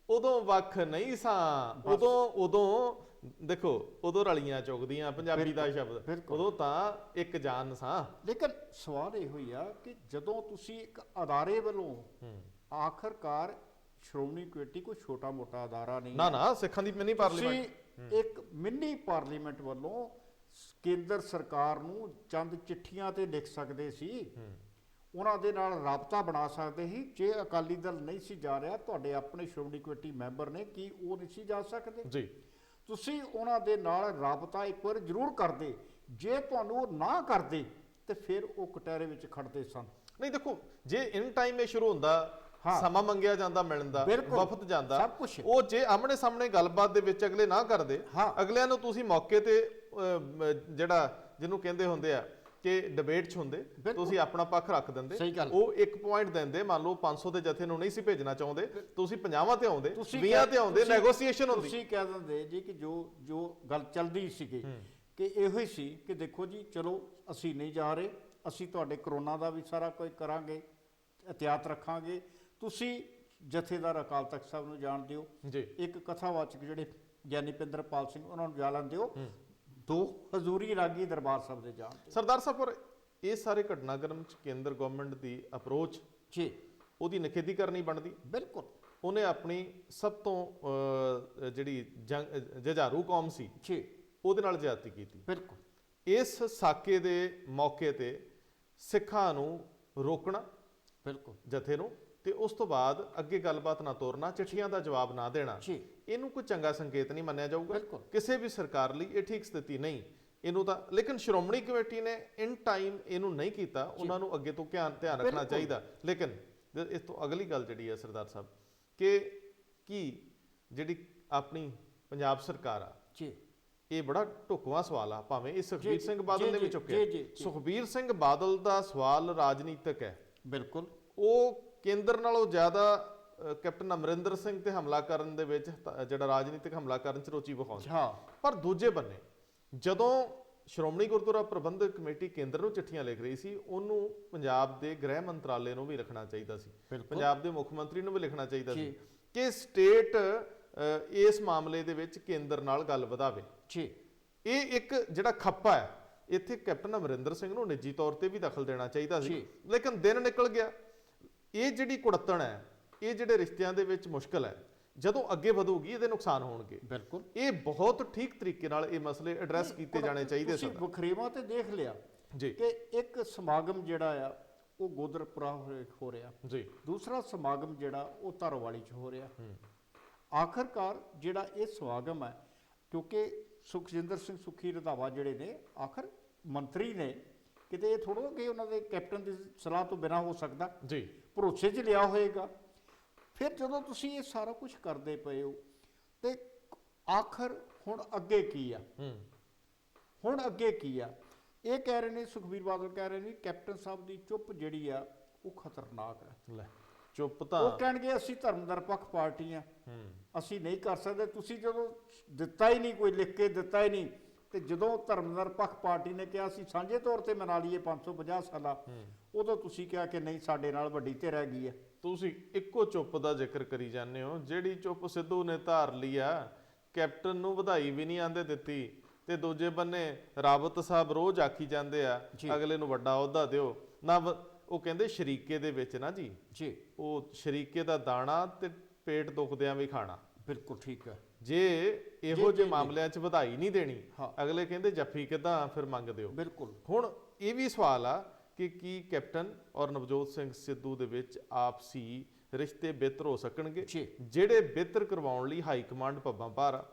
ਉਦੋਂ ਵੱਖ ਨਹੀਂ ਸਾਂ, ਉਦੋਂ ਦੇਖੋ, ਉਦੋਂ ਰਲੀਆਂ ਚੁਗਦੀਆਂ ਪੰਜਾਬੀ ਦਾ ਸ਼ਬਦ, ਉਦੋਂ ਤਾਂ ਇੱਕ ਜਾਨ ਸਾਂ। ਲੇਕਿਨ ਸਵਾਲ ਇਹੋ ਹੀ ਆ ਕਿ ਜਦੋਂ ਤੁਸੀਂ ਇੱਕ ਅਦਾਰੇ ਵੱਲੋਂ, ਆਖਰਕਾਰ ਸ਼੍ਰੋਮਣੀ ਕਮੇਟੀ ਕੋਈ ਛੋਟਾ ਮੋਟਾ ਅਦਾਰਾ ਨਹੀਂ, ਨਾ ਸਿੱਖਾਂ ਦੀ ਮਿੰਨੀ ਪਾਰਲੀਮੈਂਟ, ਇੱਕ ਮਿੰਨੀ ਪਾਰਲੀਮੈਂਟ ਵੱਲੋਂ ਕੇਂਦਰ ਸਰਕਾਰ ਨੂੰ ਚੰਦ ਚਿੱਠੀਆਂ ਤੇ ਲਿਖ ਸਕਦੇ ਸੀ, ਉਹਨਾਂ ਦੇ ਨਾਲ ਰਾਬਤਾ ਬਣਾ ਸਕਦੇ ਸੀ। ਜੇ ਅਕਾਲੀ ਦਲ ਨਹੀਂ ਸੀ ਜਾ ਰਿਹਾ, ਤੁਹਾਡੇ ਆਪਣੇ ਸ਼੍ਰੋਮਣੀ ਕਮੇਟੀ ਮੈਂਬਰ ਨੇ, ਕੀ ਉਹ ਨਹੀਂ ਸੀ ਜਾ ਸਕਦੇ ਜੀ? ਤੁਸੀਂ ਉਹਨਾਂ ਦੇ ਨਾਲ ਰਾਬਤਾ ਇੱਕ ਵਾਰ ਜ਼ਰੂਰ ਕਰਦੇ। ਜੇ ਤੁਹਾਨੂੰ ਉਹ ਨਾ ਕਰਦੇ ਤੇ ਫਿਰ ਉਹ ਕਟਹਿਰੇ ਵਿੱਚ ਖੜਦੇ ਸਨ। ਨਹੀਂ, ਦੇਖੋ, ਜੇ ਇਨ ਟਾਈਮ ਇਹ ਸ਼ੁਰੂ ਹੁੰਦਾ, ਸਮਾਂ ਮੰਗਿਆ ਜਾਂਦਾ ਮਿਲਣ ਦਾ, ਵਫਦ ਜਾਂਦਾ, ਉਹ ਜੇ ਆਮਣੇ ਸਾਹਮਣੇ ਗੱਲਬਾਤ ਦੇ ਵਿੱਚ ਅਗਲੇ ਨਾ ਕਰਦੇ, ਅਗਲਿਆਂ ਨੂੰ ਤੁਸੀਂ ਮੌਕੇ ਤੇ ਜਿਹਨੂੰ ਕਹਿੰਦੇ ਹੁੰਦੇ ਆ ਕਿ ਡਿਬੇਟ 'ਚ ਹੁੰਦੇ, ਤੁਸੀਂ ਆਪਣਾ ਪੱਖ ਰੱਖ ਦਿੰਦੇ, ਉਹ ਇੱਕ ਪੁਆਇੰਟ ਦਿੰਦੇ। ਮੰਨ ਲਓ 500 ਦੇ ਜਥੇ ਨੂੰ ਨਹੀਂ ਸੀ ਭੇਜਣਾ ਚਾਹੁੰਦੇ, ਤੁਸੀਂ 50 ਤੇ ਆਉਂਦੇ, 20 ਤੇ ਆਉਂਦੇ, ਨੈਗੋਸੀਏਸ਼ਨ ਹੁੰਦੀ। ਤੁਸੀਂ ਕਹਿ ਦਿੰਦੇ ਜੀ ਕਿ ਜੋ ਗੱਲ ਚੱਲਦੀ ਸੀਗੀ ਕਿ ਇਹੋ ਹੀ ਸੀ ਕਿ ਦੇਖੋ ਜੀ, ਚਲੋ ਅਸੀਂ ਨਹੀਂ ਜਾ ਰਹੇ, ਅਸੀਂ ਤੁਹਾਡੇ ਕਰੋਨਾ ਦਾ ਵੀ ਸਾਰਾ ਕੁਝ ਕਰਾਂਗੇ, ਇhtiyat ਰੱਖਾਂਗੇ, ਤੁਸੀਂ ਜਥੇਦਾਰ ਅਕਾਲ ਤਖਤ ਸਾਹਿਬ ਨੂੰ ਜਾਣ ਦਿਓ, ਇੱਕ ਕਥਾਵਾਚਕ ਜਿਹੜੇ ਗਿਆਨੀ ਪਿੰਦਰਪਾਲ ਸਿੰਘ, ਉਹਨਾਂ ਨੂੰ ਜਾ ਲੈਣ ਦਿਓ, 2 ਹਜ਼ੂਰੀ ਰਾਗੀ ਦਰਬਾਰ ਸਾਹਿਬ ਦੇ ਜਾਣ। ਸਰਦਾਰ ਸਾਹਿਬ, ਪਰ ਇਹ ਸਾਰੇ ਘਟਨਾਕ੍ਰਮ ਚ ਕੇਂਦਰ ਗਵਰਨਮੈਂਟ ਦੀ ਅਪਰੋਚ ਜੀ ਉਹਦੀ ਨਿਖੇਧੀ ਕਰਨੀ ਬਣਦੀ। ਬਿਲਕੁਲ ਉਹਨੇ ਆਪਣੀ ਸਭ ਤੋਂ ਜਿਹੜੀ ਜੁਝਾਰੂ ਕੌਮ ਸੀ ਜੀ ਉਹਦੇ ਨਾਲ ਜ਼ਿਆਦਤੀ ਕੀਤੀ। ਬਿਲਕੁਲ ਇਸ ਸਾਕੇ ਦੇ ਮੌਕੇ ਤੇ ਸਿੱਖਾਂ ਨੂੰ ਰੋਕਣਾ, ਬਿਲਕੁਲ ਜਥੇ ਨੂੰ, ਤੇ ਉਸ ਤੋਂ ਬਾਅਦ ਅੱਗੇ ਗੱਲਬਾਤ ਨਾ ਤੋਰਨਾ, ਚਿੱਠੀਆਂ ਦਾ ਜਵਾਬ ਨਾ ਦੇਣਾ, ਜੀ ਇਹਨੂੰ ਕੋਈ ਚੰਗਾ ਸੰਕੇਤ ਨਹੀਂ ਮੰਨਿਆ ਜਾਊਗਾ ਬਿਲਕੁਲ। ਕਿਸੇ ਵੀ ਸਰਕਾਰ ਲਈ। ਇਹ ਠੀਕ ਸਥਿਤੀ ਨਹੀਂ ਇਹਨੂੰ ਤਾਂ। ਲੇਕਿਨ ਸ਼੍ਰੋਮਣੀ ਕਮੇਟੀ ਨੇ ਇਨ ਟਾਈਮ ਇਹਨੂੰ ਨਹੀਂ ਕੀਤਾ, ਉਹਨਾਂ ਨੂੰ ਅੱਗੇ ਤੋਂ ਧਿਆਨ ਰੱਖਣਾ ਬਿਲਕੁਲ। ਚਾਹੀਦਾ। ਲੇਕਿਨ ਇਸ ਤੋਂ ਅਗਲੀ ਗੱਲ ਜਿਹੜੀ ਹੈ ਸਰਦਾਰ ਸਾਹਿਬ, ਕਿ ਕੀ ਜਿਹੜੀ ਆਪਣੀ ਪੰਜਾਬ ਸਰਕਾਰ ਆ, ਜੀ ਇਹ ਬੜਾ ਢੁਕਵਾਂ ਸਵਾਲ ਆ, ਭਾਵੇਂ ਇਹ ਸੁਖਬੀਰ ਜੀ, ਸਿੰਘ ਬਾਦਲ ਨੇ ਵੀ ਜੀ, ਚੁੱਕਿਆ। ਜੀ, ਜੀ। ਸੁਖਬੀਰ ਸਿੰਘ ਬਾਦਲ ਦਾ ਸਵਾਲ ਰਾਜਨੀਤਿਕ ਹੈ। ਬਿਲਕੁਲ ਉਹ ਕੇਂਦਰ ਨਾਲੋਂ ਜ਼ਿਆਦਾ ਕੈਪਟਨ ਅਮਰਿੰਦਰ ਸਿੰਘ ਤੇ ਹਮਲਾ ਕਰਨ ਦੇ ਵਿੱਚ ਜਿਹੜਾ ਰਾਜਨੀਤਿਕ ਹਮਲਾ ਕਰਨ ਚ ਰੁਚੀ ਵਿਖਾਉਂਦਾ। ਹਾਂ ਪਰ ਦੂਜੇ ਬੰਨੇ ਜਦੋਂ ਸ਼੍ਰੋਮਣੀ ਗੁਰਦੁਆਰਾ ਪ੍ਰਬੰਧਕ ਕਮੇਟੀ ਕੇਂਦਰ ਨੂੰ ਚਿੱਠੀਆਂ ਲਿਖ ਰਹੀ ਸੀ, ਉਹਨੂੰ ਪੰਜਾਬ ਦੇ ਗ੍ਰਹਿ ਮੰਤਰਾਲੇ ਨੂੰ ਵੀ ਲਿਖਣਾ ਚਾਹੀਦਾ ਸੀ, ਬਿਲਕੁਲ। ਪੰਜਾਬ ਦੇ ਮੁੱਖ ਮੰਤਰੀ ਨੂੰ ਵੀ ਲਿਖਣਾ ਚਾਹੀਦਾ ਸੀ ਜੀ। ਕਿ ਸਟੇਟ ਇਸ ਮਾਮਲੇ ਦੇ ਵਿੱਚ ਕੇਂਦਰ ਨਾਲ ਗੱਲ ਵਧਾਵੇ। ਜੀ ਇਹ ਇੱਕ ਜਿਹੜਾ ਖੱਪਾ ਹੈ, ਇੱਥੇ ਕੈਪਟਨ ਅਮਰਿੰਦਰ ਸਿੰਘ ਨੂੰ ਨਿੱਜੀ ਤੌਰ ਤੇ ਵੀ ਦਖਲ ਦੇਣਾ ਚਾਹੀਦਾ ਸੀ, ਜੀ। ਲੇਕਿਨ ਦਿਨ ਨਿਕਲ ਗਿਆ। ਇਹ ਜਿਹੜੀ ਕੁੜੱਤਣ ਹੈ, ਇਹ ਜਿਹੜੇ ਰਿਸ਼ਤਿਆਂ ਦੇ ਵਿੱਚ ਮੁਸ਼ਕਲ ਹੈ, ਜਦੋਂ ਅੱਗੇ ਵਧੂਗੀ ਇਹਦੇ ਨੁਕਸਾਨ ਹੋਣਗੇ। ਬਿਲਕੁਲ। ਇਹ ਬਹੁਤ ਠੀਕ ਤਰੀਕੇ ਨਾਲ ਇਹ ਮਸਲੇ ਐਡਰੈਸ ਕੀਤੇ ਜਾਣੇ ਚਾਹੀਦੇ ਤੁਸੀਂ ਸਨ ਵਖਰੇਵਾਂ ਤੇ ਦੇਖ ਲਿਆ ਜੀ ਕਿ ਇੱਕ ਸਮਾਗਮ ਜਿਹੜਾ ਆ ਉਹ ਗੋਦਰਪੁਰਾ ਹੋ ਰਿਹਾ, ਜੀ ਦੂਸਰਾ ਸਮਾਗਮ ਜਿਹੜਾ ਉਹ ਧਰਵਾਲੀ 'ਚ ਹੋ ਰਿਹਾ। ਆਖਰਕਾਰ ਜਿਹੜਾ ਇਹ ਸਮਾਗਮ ਹੈ, ਕਿਉਂਕਿ ਸੁਖਜਿੰਦਰ ਸਿੰਘ ਸੁੱਖੀ ਰੰਧਾਵਾ ਜਿਹੜੇ ਨੇ ਆਖਰ ਮੰਤਰੀ ਨੇ, ਕਿਤੇ ਇਹ ਥੋੜ੍ਹਾ ਕਿ ਉਹਨਾਂ ਦੇ ਕੈਪਟਨ ਦੀ ਸਲਾਹ ਤੋਂ ਬਿਨਾਂ ਹੋ ਸਕਦਾ, ਜੀ ਭਰੋਸੇ 'ਚ ਲਿਆ ਹੋਏਗਾ। ਫਿਰ ਜਦੋਂ ਤੁਸੀਂ ਇਹ ਸਾਰਾ ਕੁਝ ਕਰਦੇ ਪਏ ਹੋ ਤੇ ਆਖਰ ਹੁਣ ਅੱਗੇ ਕੀ ਆ? ਹੁਣ ਅੱਗੇ ਕੀ ਆ? ਇਹ ਕਹਿ ਰਹੇ ਨੇ, ਸੁਖਬੀਰ ਬਾਦਲ ਕਹਿ ਰਹੇ ਨੇ ਕੈਪਟਨ ਸਾਹਿਬ ਦੀ ਚੁੱਪ ਜਿਹੜੀ ਆ ਉਹ ਖਤਰਨਾਕ ਹੈ। ਲੈ ਚੁੱਪ ਤਾਂ ਉਹ ਕਹਿਣਗੇ ਅਸੀਂ ਧਰਮ ਨਿਰਪੱਖ ਪਾਰਟੀ ਆ, ਅਸੀਂ ਨਹੀਂ ਕਰ ਸਕਦੇ। ਤੁਸੀਂ ਜਦੋਂ ਦਿੱਤਾ ਹੀ ਨਹੀਂ, ਕੋਈ ਲਿਖ ਕੇ ਦਿੱਤਾ ਹੀ ਨਹੀਂ, ਤੇ ਜਦੋਂ ਧਰਮ ਨਿਰਪੱਖ ਪਾਰਟੀ ਨੇ ਕਿਹਾ ਅਸੀਂ ਸਾਂਝੇ ਤੌਰ ਤੇ ਮਨਾ ਲਈਏ 550 ਸਾਲਾ, ਉਦੋਂ ਤੁਸੀਂ ਕਿਹਾ ਕਿ ਨਹੀਂ ਸਾਡੇ ਨਾਲ ਵੱਡੀ ਧਿਰ ਹੈਗੀ ਹੈ। ਤੁਸੀਂ ਇੱਕੋ ਚੁੱਪ ਦਾ ਜ਼ਿਕਰ ਕਰੀ ਜਾਂਦੇ ਹੋ, ਜਿਹੜੀ ਚੁੱਪ ਸਿੱਧੂ ਨੇ ਧਾਰ ਲਈ ਆ। ਕੈਪਟਨ ਨੂੰ ਵਧਾਈ ਵੀ ਨਹੀਂ ਆਂਦੇ ਦਿੱਤੀ, ਤੇ ਦੂਜੇ ਬੰਨੇ ਰਾਵਤ ਸਾਹਿਬ ਰੋਜ਼ ਆਖੀ ਜਾਂਦੇ ਆ ਅਗਲੇ ਨੂੰ ਵੱਡਾ ਅਹੁਦਾ ਦਿਓ ਨਾ। ਉਹ ਕਹਿੰਦੇ ਸ਼ਰੀਕੇ ਦੇ ਵਿੱਚ ਨਾ ਜੀ, ਉਹ ਸ਼ਰੀਕੇ ਦਾ ਦਾਣਾ ਤੇ ਪੇਟ ਦੁਖਦਿਆਂ ਵੀ ਖਾਣਾ। ਬਿਲਕੁਲ ਠੀਕ ਹੈ। ਜੇ ਇਹੋ ਜਿਹੇ ਮਾਮਲਿਆਂ 'ਚ ਵਧਾਈ ਨਹੀਂ ਦੇਣੀ, ਹਾਂ। ਅਗਲੇ ਕਹਿੰਦੇ ਜੱਫੀ ਕਿੱਦਾਂ ਫਿਰ ਮੰਗਦੇ ਹੋ। ਬਿਲਕੁਲ। ਹੁਣ ਇਹ ਵੀ ਸਵਾਲ ਆ ਕਿ ਕੀ ਕੈਪਟਨ ਔਰ ਨਵਜੋਤ ਸਿੰਘ ਸਿੱਧੂ ਦੇ ਵਿੱਚ ਆਪਸੀ ਰਿਸ਼ਤੇ ਬਿਹਤਰ ਹੋ ਸਕਣਗੇ, ਜਿਹੜੇ ਬਿਹਤਰ ਕਰਵਾਉਣ ਲਈ ਹਾਈ ਕਮਾਂਡ ਪੱਬਾਂ ਭਾਰ ਆ,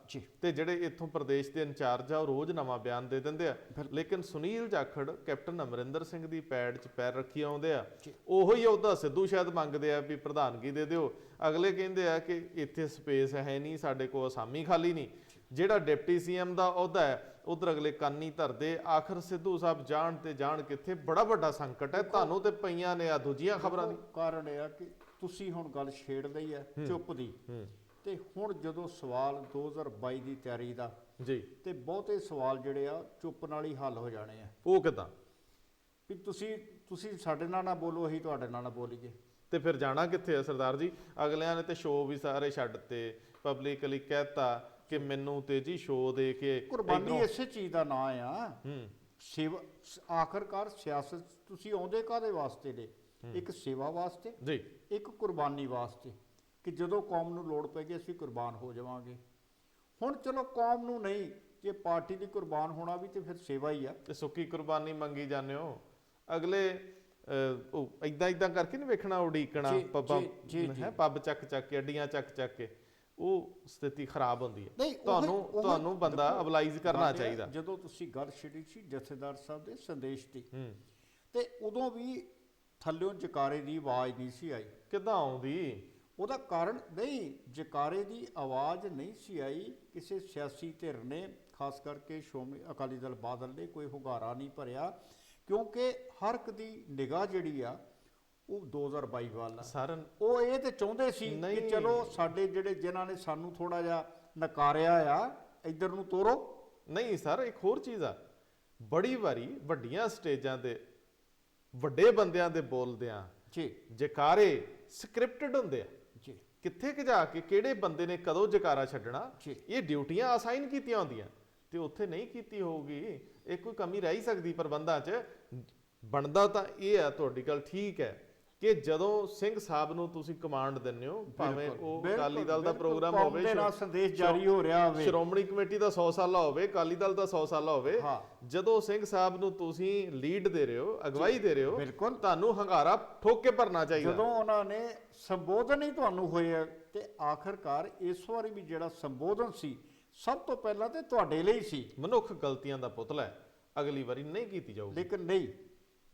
ਤੇ ਜਿਹੜੇ ਇੱਥੋਂ ਪ੍ਰਦੇਸ਼ ਦੇ ਇੰਚਾਰਜ ਆ ਉਹ ਰੋਜ਼ ਨਵਾਂ ਬਿਆਨ ਦੇ ਦਿੰਦੇ ਆ। ਲੇਕਿਨ ਸੁਨੀਲ ਜਾਖੜ ਕੈਪਟਨ ਅਮਰਿੰਦਰ ਸਿੰਘ ਦੀ ਪੈੜ 'ਚ ਪੈਰ ਰੱਖੀ ਆਉਂਦੇ ਆ। ਉਹੋ ਹੀ ਉਹਦਾ ਸਿੱਧੂ ਸ਼ਾਇਦ ਮੰਗਦੇ ਆ ਵੀ ਪ੍ਰਧਾਨਗੀ ਦੇ ਦਿਓ, ਅਗਲੇ ਕਹਿੰਦੇ ਆ ਕਿ ਇੱਥੇ ਸਪੇਸ ਹੈ ਨਹੀਂ, ਸਾਡੇ ਕੋਲ ਅਸਾਮੀ ਖਾਲੀ ਨਹੀਂ। ਜਿਹੜਾ ਡਿਪਟੀ ਸੀਐਮ ਦਾ ਅਹੁਦਾ ਹੈ, ਉਧਰ ਅਗਲੇ ਕੰਨ ਨਹੀਂ ਧਰਦੇ। ਆਖਰ ਸਿੱਧੂ ਸਾਹਿਬ ਜਾਣ ਤੇ ਜਾਣ ਕਿੱਥੇ, ਬੜਾ ਵੱਡਾ ਸੰਕਟ ਹੈ। ਤੁਹਾਨੂੰ ਤੇ ਪਈਆਂ ਨੇ ਆ ਦੂਜੀਆਂ ਖਬਰਾਂ ਦੀ। ਕਾਰਨ ਇਹ ਆ ਕਿ ਤੁਸੀਂ ਹੁਣ ਗੱਲ ਛੇੜ ਲਈ ਹੈ ਚੁੱਪ ਦੀ, ਤੇ ਹੁਣ ਜਦੋਂ ਸਵਾਲ 2022 ਦੀ ਤਿਆਰੀ ਦਾ ਜੀ, ਤੇ ਬਹੁਤੇ ਸਵਾਲ ਜਿਹੜੇ ਆ ਚੁੱਪ ਨਾਲ ਹੀ ਹੱਲ ਹੋ ਜਾਣੇ ਆ। ਉਹ ਕਿਦਾਂ ਵੀ ਤੁਸੀਂ ਸਾਡੇ ਨਾਲ ਨਾ ਬੋਲੋ, ਅਸੀਂ ਤੁਹਾਡੇ ਨਾਲ ਨਾ ਬੋਲੀਏ, ਤੇ ਫਿਰ ਜਾਣਾ ਕਿੱਥੇ ਆ ਸਰਦਾਰ ਜੀ? ਅਗਲਿਆਂ ਨੇ ਤੇ ਸ਼ੋਅ ਵੀ ਸਾਰੇ ਛੱਡ ਤੇ, ਪਬਲਿਕਲੀ ਕਹਿਤਾ ਕਿ ਮੈਨੂੰ ਤੇ ਜੀ ਸ਼ੋਅ ਦੇ ਕੇ ਕੁਰਬਾਨੀ ਇਸੇ ਚੀਜ਼ ਦਾ ਨਾਂ ਆ। ਸੇਵਾ ਆਖਰਕਾਰ ਸਿਆਸਤ ਤੁਸੀਂ ਆਉਂਦੇ ਕਾਹਦੇ ਵਾਸਤੇ ਨੇ? ਇੱਕ ਸੇਵਾ ਵਾਸਤੇ ਜੀ, ਇੱਕ ਕੁਰਬਾਨੀ ਵਾਸਤੇ, ਕਿ ਜਦੋਂ ਕੌਮ ਨੂੰ ਲੋੜ ਪੈਗੀ ਅਸੀਂ ਕੁਰਬਾਨ ਹੋ ਜਾਵਾਂਗੇ। ਹੁਣ ਚਲੋ ਕੌਮ ਨੂੰ ਨਹੀਂ, ਜੇ ਪਾਰਟੀ ਦੀ ਕੁਰਬਾਨ ਹੋਣਾ ਵੀ ਤੇ ਫਿਰ ਸੇਵਾ ਹੀ ਆ। ਤੇ ਸੁੱਕੀ ਕੁਰਬਾਨੀ ਮੰਗੀ ਜਾਂਦੇ ਹੋ। ਅਗਲੇ ਉਹ ਇਦਾਂ ਕਰਕੇ ਨਹੀਂ ਵੇਖਣਾ, ਉਡੀਕਣਾ ਪੱਬਾਂ ਹੈ, ਪੱਬ ਚੱਕ ਕੇ ਅੱਡੀਆਂ ਚੱਕ ਕੇ, ਉਹ ਸਥਿਤੀ ਖਰਾਬ ਹੁੰਦੀ ਹੈ। ਤੁਹਾਨੂੰ ਬੰਦਾ ਅਬਲਾਈਜ਼ ਕਰਨਾ ਚਾਹੀਦਾ। ਜਦੋਂ ਤੁਸੀਂ ਗੱਲ ਛਿੜੀ ਸੀ ਜਥੇਦਾਰ ਸਾਹਿਬ ਦੇ ਸੰਦੇਸ਼ ਦੀ, ਤੇ ਉਦੋਂ ਵੀ ਥੱਲਿਓਂ ਜਕਾਰੇ ਦੀ ਆਵਾਜ਼ ਨਹੀਂ ਸੀ ਆਈ। ਕਿੱਦਾਂ ਆਉਂਦੀ? ਉਹਦਾ ਕਾਰਨ ਨਹੀਂ, ਜਕਾਰੇ ਦੀ ਆਵਾਜ਼ ਨਹੀਂ ਸੀ ਆਈ। ਕਿਸੇ ਸਿਆਸੀ ਧਿਰ ਨੇ, ਖਾਸ ਕਰਕੇ ਸ਼੍ਰੋਮਣੀ ਅਕਾਲੀ ਦਲ ਬਾਦਲ ਨੇ, ਕੋਈ ਹੁਗਾਰਾ ਨਹੀਂ ਭਰਿਆ, ਕਿਉਂਕਿ ਹਰ ਇੱਕ ਦੀ ਨਿਗਾਹ ਜਿਹੜੀ ਆ ਉਹ 2022 ਵੱਲ ਆ। ਉਹ ਇਹ ਤੇ ਚਾਹੁੰਦੇ ਸੀ ਕਿ ਚਲੋ ਸਾਡੇ ਜਿਹੜੇ ਜਿਨ੍ਹਾਂ ਨੇ ਸਾਨੂੰ ਥੋੜਾ ਜਿਹਾ ਨਕਾਰਿਆ ਆ, ਇੱਧਰ ਨੂੰ ਤੋਰੋ। ਨਹੀਂ ਸਰ, ਇੱਕ ਹੋਰ ਚੀਜ਼ ਆ, ਬੜੀ ਵਾਰੀ ਵੱਡੀਆਂ ਸਟੇਜਾਂ ਦੇ ਵੱਡੇ ਬੰਦਿਆਂ ਦੇ ਬੋਲਦਿਆਂ ਜਕਾਰੇ ਸਕ੍ਰਿਪਟਡ ਹੁੰਦੇ ਆ। ਕਿੱਥੇ ਕਿ ਜਾ ਕੇ ਕਿਹੜੇ ਬੰਦੇ ਨੇ ਕਦੋਂ ਜਕਾਰਾ ਛੱਡਣਾ, ਇਹ ਡਿਊਟੀਆਂ ਅਸਾਈਨ ਕੀਤੀਆਂ ਹੁੰਦੀਆਂ, ਤੇ ਉੱਥੇ ਨਹੀਂ ਕੀਤੀ ਹੋਊਗੀ। ਇਹ ਕੋਈ ਕਮੀ ਰਹਿ ਹੀ ਸਕਦੀ ਪ੍ਰਬੰਧਾਂ 'ਚ। ਬਣਦਾ ਤਾਂ ਇਹ ਆ, ਤੁਹਾਡੀ ਗੱਲ ਠੀਕ ਹੈ ਕਿ ਜਦੋਂ ਸਿੰਘ ਸਾਹਿਬ ਨੂੰ ਤੁਸੀਂ ਕਮਾਂਡ ਦਿੰਦੇ ਹੋ, ਭਾਵੇਂ ਉਹ ਅਕਾਲੀ ਦਲ ਦਾ ਪ੍ਰੋਗਰਾਮ ਹੋਵੇ, ਦੇ ਨਾਲ ਸੰਦੇਸ਼ ਜਾਰੀ ਹੋ ਰਿਹਾ ਹੋਵੇ, ਸ਼੍ਰੋਮਣੀ ਕਮੇਟੀ ਦਾ 100 ਸਾਲਾ ਹੋਵੇ, ਅਕਾਲੀ ਦਲ ਦਾ 100 ਸਾਲਾ ਹੋਵੇ, ਜਦੋਂ ਸਿੰਘ ਸਾਹਿਬ ਨੂੰ ਤੁਸੀਂ ਲੀਡ ਦੇ ਰਹੇ ਹੋ, ਅਗਵਾਈ ਦੇ ਰਹੇ ਹੋ, ਤੁਹਾਨੂੰ ਹੰਗਾਰਾ ਠੋਕ ਕੇ ਭਰਨਾ ਚਾਹੀਦਾ। ਜਦੋਂ ਉਹਨਾਂ ਨੇ ਸੰਬੋਧਨ ਹੀ ਤੁਹਾਨੂੰ ਹੋਇਆ, ਤੇ ਆਖਰਕਾਰ ਇਸ ਵਾਰੀ ਵੀ ਜਿਹੜਾ ਸੰਬੋਧਨ ਸੀ ਸਭ ਤੋਂ ਪਹਿਲਾਂ ਤੇ ਤੁਹਾਡੇ ਲਈ ਸੀ। ਮਨੁੱਖ ਗਲਤੀਆਂ ਦਾ ਪੁਤਲਾ ਹੈ, ਅਗਲੀ ਵਾਰੀ ਨਹੀਂ ਕੀਤੀ ਜਾਊਗੀ। ਲੇਕਿਨ ਨਹੀਂ,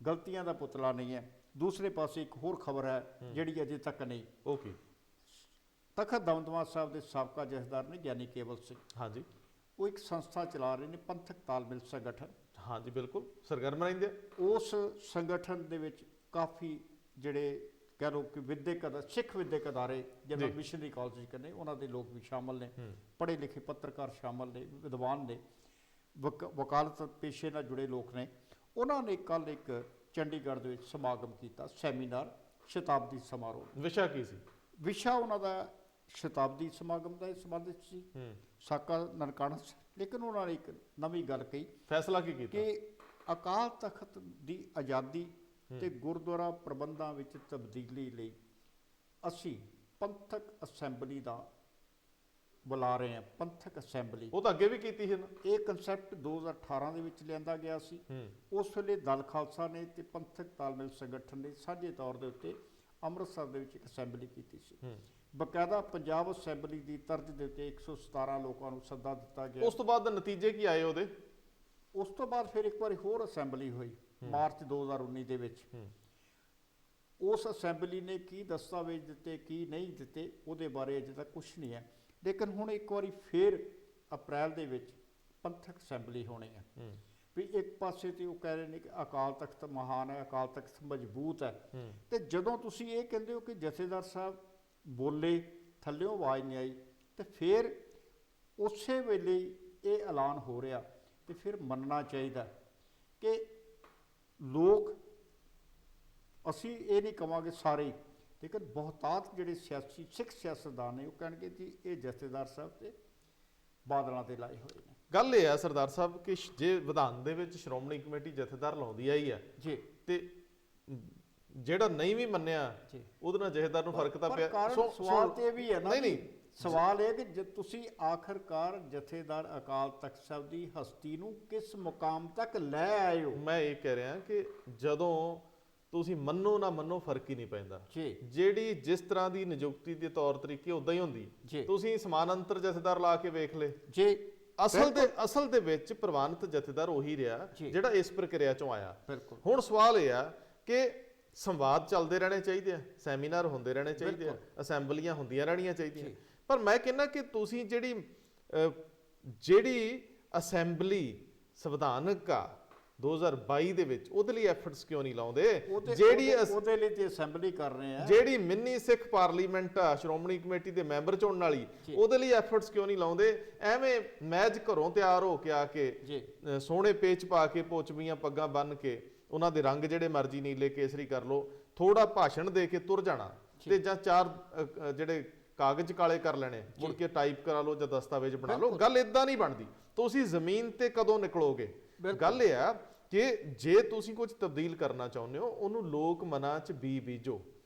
ਗਲਤੀਆਂ ਦਾ ਪੁਤਲਾ ਨਹੀਂ ਹੈ। ਦੂਸਰੇ ਪਾਸੇ ਇੱਕ ਹੋਰ ਖਬਰ ਹੈ ਜਿਹੜੀ ਅਜੇ ਤੱਕ ਨਹੀਂ, ਉਹ ਕੀ? ਤਖਤ ਦਮਦਮਾ ਸਾਹਿਬ ਦੇ ਸਾਬਕਾ ਜਥੇਦਾਰ ਨੇ ਗਿਆਨੀ ਕੇਵਲ ਸਿੰਘ, ਹਾਂਜੀ, ਉਹ ਇੱਕ ਸੰਸਥਾ ਚਲਾ ਰਹੇ ਨੇ, ਪੰਥਕ ਤਾਲਮੇਲ ਸੰਗਠਨ। ਹਾਂਜੀ ਬਿਲਕੁਲ ਸਰਗਰਮ ਰਹਿੰਦੇ। ਉਸ ਸੰਗਠਨ ਦੇ ਵਿੱਚ ਕਾਫੀ ਜਿਹੜੇ ਕਹਿ ਲਓ ਕਿ ਸਿੱਖ ਵਿਦਿਅਕ ਅਦਾਰੇ ਜਿਵੇਂ ਮਿਸ਼ਨਰੀ ਕਾਲਜ ਕਰਨੇ, ਉਹਨਾਂ ਦੇ ਲੋਕ ਵੀ ਸ਼ਾਮਲ ਨੇ, ਪੜ੍ਹੇ ਲਿਖੇ ਪੱਤਰਕਾਰ ਸ਼ਾਮਲ ਨੇ, ਵਿਦਵਾਨ ਨੇ, ਵਕਾਲਤ ਪੇਸ਼ੇ ਨਾਲ ਜੁੜੇ ਲੋਕ ਨੇ। ਉਹਨਾਂ ਨੇ ਕੱਲ ਇੱਕ ਚੰਡੀਗੜ੍ਹ ਦੇ ਵਿੱਚ ਸਮਾਗਮ ਕੀਤਾ, ਸੈਮੀਨਾਰ, ਸ਼ਤਾਬਦੀ ਸਮਾਰੋਹ। ਵਿਸ਼ਾ ਕੀ ਸੀ? ਵਿਸ਼ਾ ਉਹਨਾਂ ਦਾ ਸ਼ਤਾਬਦੀ ਸਮਾਗਮ ਦਾ ਸੰਬੰਧਿਤ ਸੀ, ਸਾਕਾ ਨਨਕਾਣਾ। ਲੇਕਿਨ ਉਹਨਾਂ ਨੇ ਇੱਕ ਨਵੀਂ ਗੱਲ ਕਹੀ, ਫੈਸਲਾ ਕੀ ਕੀਤਾ ਕਿ ਅਕਾਲ ਤਖਤ ਦੀ ਆਜ਼ਾਦੀ ਤੇ ਗੁਰਦੁਆਰਾ ਪ੍ਰਬੰਧਾਂ ਵਿੱਚ ਤਬਦੀਲੀ ਲਈ ਅਸੀਂ ਪੰਥਕ ਅਸੈਂਬਲੀ ਦਾ ਬੁਲਾ ਰਹੇ ਹਾਂ। ਪੰਥਕ ਅਸੈਂਬਲੀ, ਉਹ ਤਾਂ ਅੱਗੇ ਵੀ ਕੀਤੀ ਸੀ ਨਾ। ਇਹ ਕਨਸੈਪਟ 2018 ਦੇ ਵਿੱਚ ਲਿਆਂਦਾ ਗਿਆ ਸੀ। ਉਸ ਵੇਲੇ ਦਲ ਖਾਲਸਾ ਨੇ ਤੇ ਪੰਥਕ ਤਾਲਮੇਲ ਸੰਗਠਨ ਨੇ ਸਾਂਝੇ ਤੌਰ ਦੇ ਉੱਤੇ ਅੰਮ੍ਰਿਤਸਰ ਦੇ ਵਿੱਚ ਇੱਕ ਅਸੈਂਬਲੀ ਕੀਤੀ ਸੀ। ਬਕਾਇਦਾ ਪੰਜਾਬ ਅਸੈਂਬਲੀ ਦੀ ਤਰਜ਼ ਦੇ ਉੱਤੇ 117 ਲੋਕਾਂ ਨੂੰ ਸੱਦਾ ਦਿੱਤਾ ਗਿਆ। ਉਸ ਤੋਂ ਬਾਅਦ ਨਤੀਜੇ ਕੀ ਆਏ ਉਹਦੇ? ਉਸ ਤੋਂ ਬਾਅਦ ਫਿਰ ਇੱਕ ਵਾਰੀ ਹੋਰ ਅਸੈਂਬਲੀ ਹੋਈ ਮਾਰਚ 2019 ਦੇ ਵਿੱਚ। ਉਸ ਅਸੈਂਬਲੀ ਨੇ ਕੀ ਦਸਤਾਵੇਜ਼ ਦਿੱਤੇ, ਕੀ ਨਹੀਂ ਦਿੱਤੇ, ਉਹਦੇ ਬਾਰੇ ਅਜੇ ਤੱਕ ਕੁਝ ਨਹੀਂ ਹੈ। ਲੇਕਿਨ ਹੁਣ ਇੱਕ ਵਾਰੀ ਫਿਰ ਅਪ੍ਰੈਲ ਦੇ ਵਿੱਚ ਪੰਥਕ ਅਸੈਂਬਲੀ ਹੋਣੀ ਹੈ। ਵੀ ਇੱਕ ਪਾਸੇ ਤੇ ਉਹ ਕਹਿ ਰਹੇ ਨੇ ਕਿ ਅਕਾਲ ਤਖਤ ਮਹਾਨ ਹੈ, ਅਕਾਲ ਤਖਤ ਮਜ਼ਬੂਤ ਹੈ, ਤੇ ਜਦੋਂ ਤੁਸੀਂ ਇਹ ਕਹਿੰਦੇ ਹੋ ਕਿ ਜਥੇਦਾਰ ਸਾਹਿਬ ਬੋਲੇ, ਥੱਲਿਓਂ ਆਵਾਜ਼ ਨਹੀਂ ਆਈ, ਤੇ ਫਿਰ ਉਸੇ ਵੇਲੇ ਇਹ ਐਲਾਨ ਹੋ ਰਿਹਾ, ਤੇ ਫਿਰ ਮੰਨਣਾ ਚਾਹੀਦਾ ਕਿ ਲੋਕ, ਅਸੀਂ ਇਹ ਨਹੀਂ ਕਵਾਂਗੇ ਸਾਰੇ, ਲੇਕਿਨ ਬਹੁਤਾਤ ਜਿਹੜੇ ਸਿਆਸੀ ਸਿੱਖ ਸਿਆਸਤਦਾਨ ਨੇ ਉਹ ਕਹਿਣਗੇ ਜੀ ਇਹ ਜਥੇਦਾਰ ਸਾਹਿਬ ਤੇ ਬਾਦਲਾਂ ਤੇ ਲਾਏ ਹੋਏ ਨੇ। ਗੱਲ ਇਹ ਆ ਸਰਦਾਰ ਸਾਹਿਬ ਕਿ ਜੇ ਵਿਧਾਨ ਦੇ ਵਿੱਚ ਸ਼੍ਰੋਮਣੀ ਕਮੇਟੀ ਜਥੇਦਾਰ ਲਾਉਂਦੀ ਆਈ ਆ ਜੀ, ਤੇ ਜਿਹੜਾ ਨਹੀਂ ਵੀ ਮੰਨਿਆ ਉਹਦੇ ਨਾਲ ਜਥੇਦਾਰ ਨੂੰ ਫਰਕ ਤਾਂ ਪਿਆ। ਸਵਾਲ ਤੇ ਇਹ ਵੀ ਹੈ ਨਾ, ਨਹੀਂ ਸਵਾਲ ਇਹ ਕਿ ਜੇ ਤੁਸੀਂ ਆਖਰਕਾਰ ਜਥੇਦਾਰ ਅਕਾਲ ਤਖਤ ਸਾਹਿਬ ਦੀ ਹਸਤੀ ਨੂੰ ਕਿਸ ਮੁਕਾਮ ਤੱਕ ਲੈ ਆਏ ਹੋ। ਮੈਂ ਇਹ ਕਹਿ ਰਿਹਾ ਕਿ ਜਦੋਂ ਤੁਸੀਂ ਮੰਨੋ ਨਾ ਮੰਨੋ ਫਰਕ ਹੀ ਨਹੀਂ ਪੈਂਦਾ। ਜਿਹੜੀ ਜਿਸ ਤਰ੍ਹਾਂ ਦੀ ਨਿਯੁਕਤੀ ਦੇ ਤੌਰ ਤਰੀਕੇ ਉਦਾਂ ਹੀ ਹੁੰਦੀ। ਤੁਸੀਂ ਸਮਾਨਾਂਤਰ ਜਥੇਦਾਰ ਲਾ ਕੇ ਵੇਖ ਲਏ ਜੀ, ਅਸਲ ਦੇ ਵਿੱਚ ਪ੍ਰਵਾਨਿਤ ਜਥੇਦਾਰ ਉਹੀ ਰਿਹਾ ਜਿਹੜਾ ਇਸ ਪ੍ਰਕਿਰਿਆ ਚੋਂ ਆਇਆ। ਹੁਣ ਸਵਾਲ ਇਹ ਆ ਕਿ ਸੰਵਾਦ ਚੱਲਦੇ ਰਹਿਣੇ ਚਾਹੀਦੇ ਆ, ਸੈਮੀਨਾਰ ਹੁੰਦੇ ਰਹਿਣੇ ਚਾਹੀਦੇ ਆ, ਅਸੈਂਬਲੀਆਂ ਹੁੰਦੀਆਂ ਰਹਿਣੀਆਂ ਚਾਹੀਦੀਆਂ। ਪਰ ਮੈਂ ਕਹਿੰਦਾ ਕਿ ਤੁਸੀਂ ਜਿਹੜੀ ਅਸੈਂਬਲੀ ਸੰਵਿਧਾਨਕ ਆ 2022 ਦੇ ਵਿੱਚ, ਉਹਦੇ ਲਈ ਐਫਰਟਸ ਕਿਉਂ ਨਹੀਂ ਲਾਉਂਦੇ? ਉਹਦੇ ਲਈ ਤੇ ਅਸੈਂਬਲੀ ਕਰ ਰਹੇ ਆ। ਜਿਹੜੀ ਮਿੰਨੀ ਸਿੱਖ ਪਾਰਲੀਮੈਂਟ ਆ ਸ਼੍ਰੋਮਣੀ ਕਮੇਟੀ ਦੇ ਮੈਂਬਰ ਚੁਣਨ ਵਾਲੀ, ਉਹਦੇ ਲਈ ਐਫਰਟਸ ਕਿਉਂ ਨਹੀਂ ਲਾਉਂਦੇ? ਐਵੇਂ ਮੈਚ ਘਰੋਂ ਤਿਆਰ ਹੋ ਕੇ ਆ ਕੇ, ਸੋਹਣੇ ਪੇਚ ਪਾ ਕੇ, ਪੋਚਵੀਆਂ ਪੱਗਾਂ ਬੰਨ ਕੇ, ਉਹਨਾਂ ਦੇ ਰੰਗ ਜਿਹੜੇ ਮਰਜ਼ੀ ਨੀਲੇ ਕੇਸਰੀ ਕਰ ਲਓ, ਥੋੜਾ ਭਾਸ਼ਣ ਦੇ ਕੇ ਤੁਰ ਜਾਣਾ, ਤੇ ਜਾਂ ਚਾਰ ਜਿਹੜੇ ਕਾਗਜ਼ ਕਾਲੇ ਕਰ ਲੈਣੇ, ਮੁੜ ਕੇ ਟਾਈਪ ਕਰਾ ਲਓ ਜਾਂ ਦਸਤਾਵੇਜ਼ ਬਣਾ ਲਓ। ਗੱਲ ਇਦਾਂ ਨਹੀਂ ਬਣਦੀ। ਤੁਸੀਂ ਜ਼ਮੀਨ ਤੇ ਕਦੋਂ ਨਿਕਲੋਗੇ? ਗੱਲ ਇਹ ਆ ਕਿ ਜੇ ਤੁਸੀਂ ਕੁਝ ਤਬਦੀਲ ਕਰਨਾ ਚਾਹੁੰਦੇ ਹੋ, ਉਹਨੂੰ ਲੋਕ ਮਨਾਂ 'ਚ ਬੀਜੋ।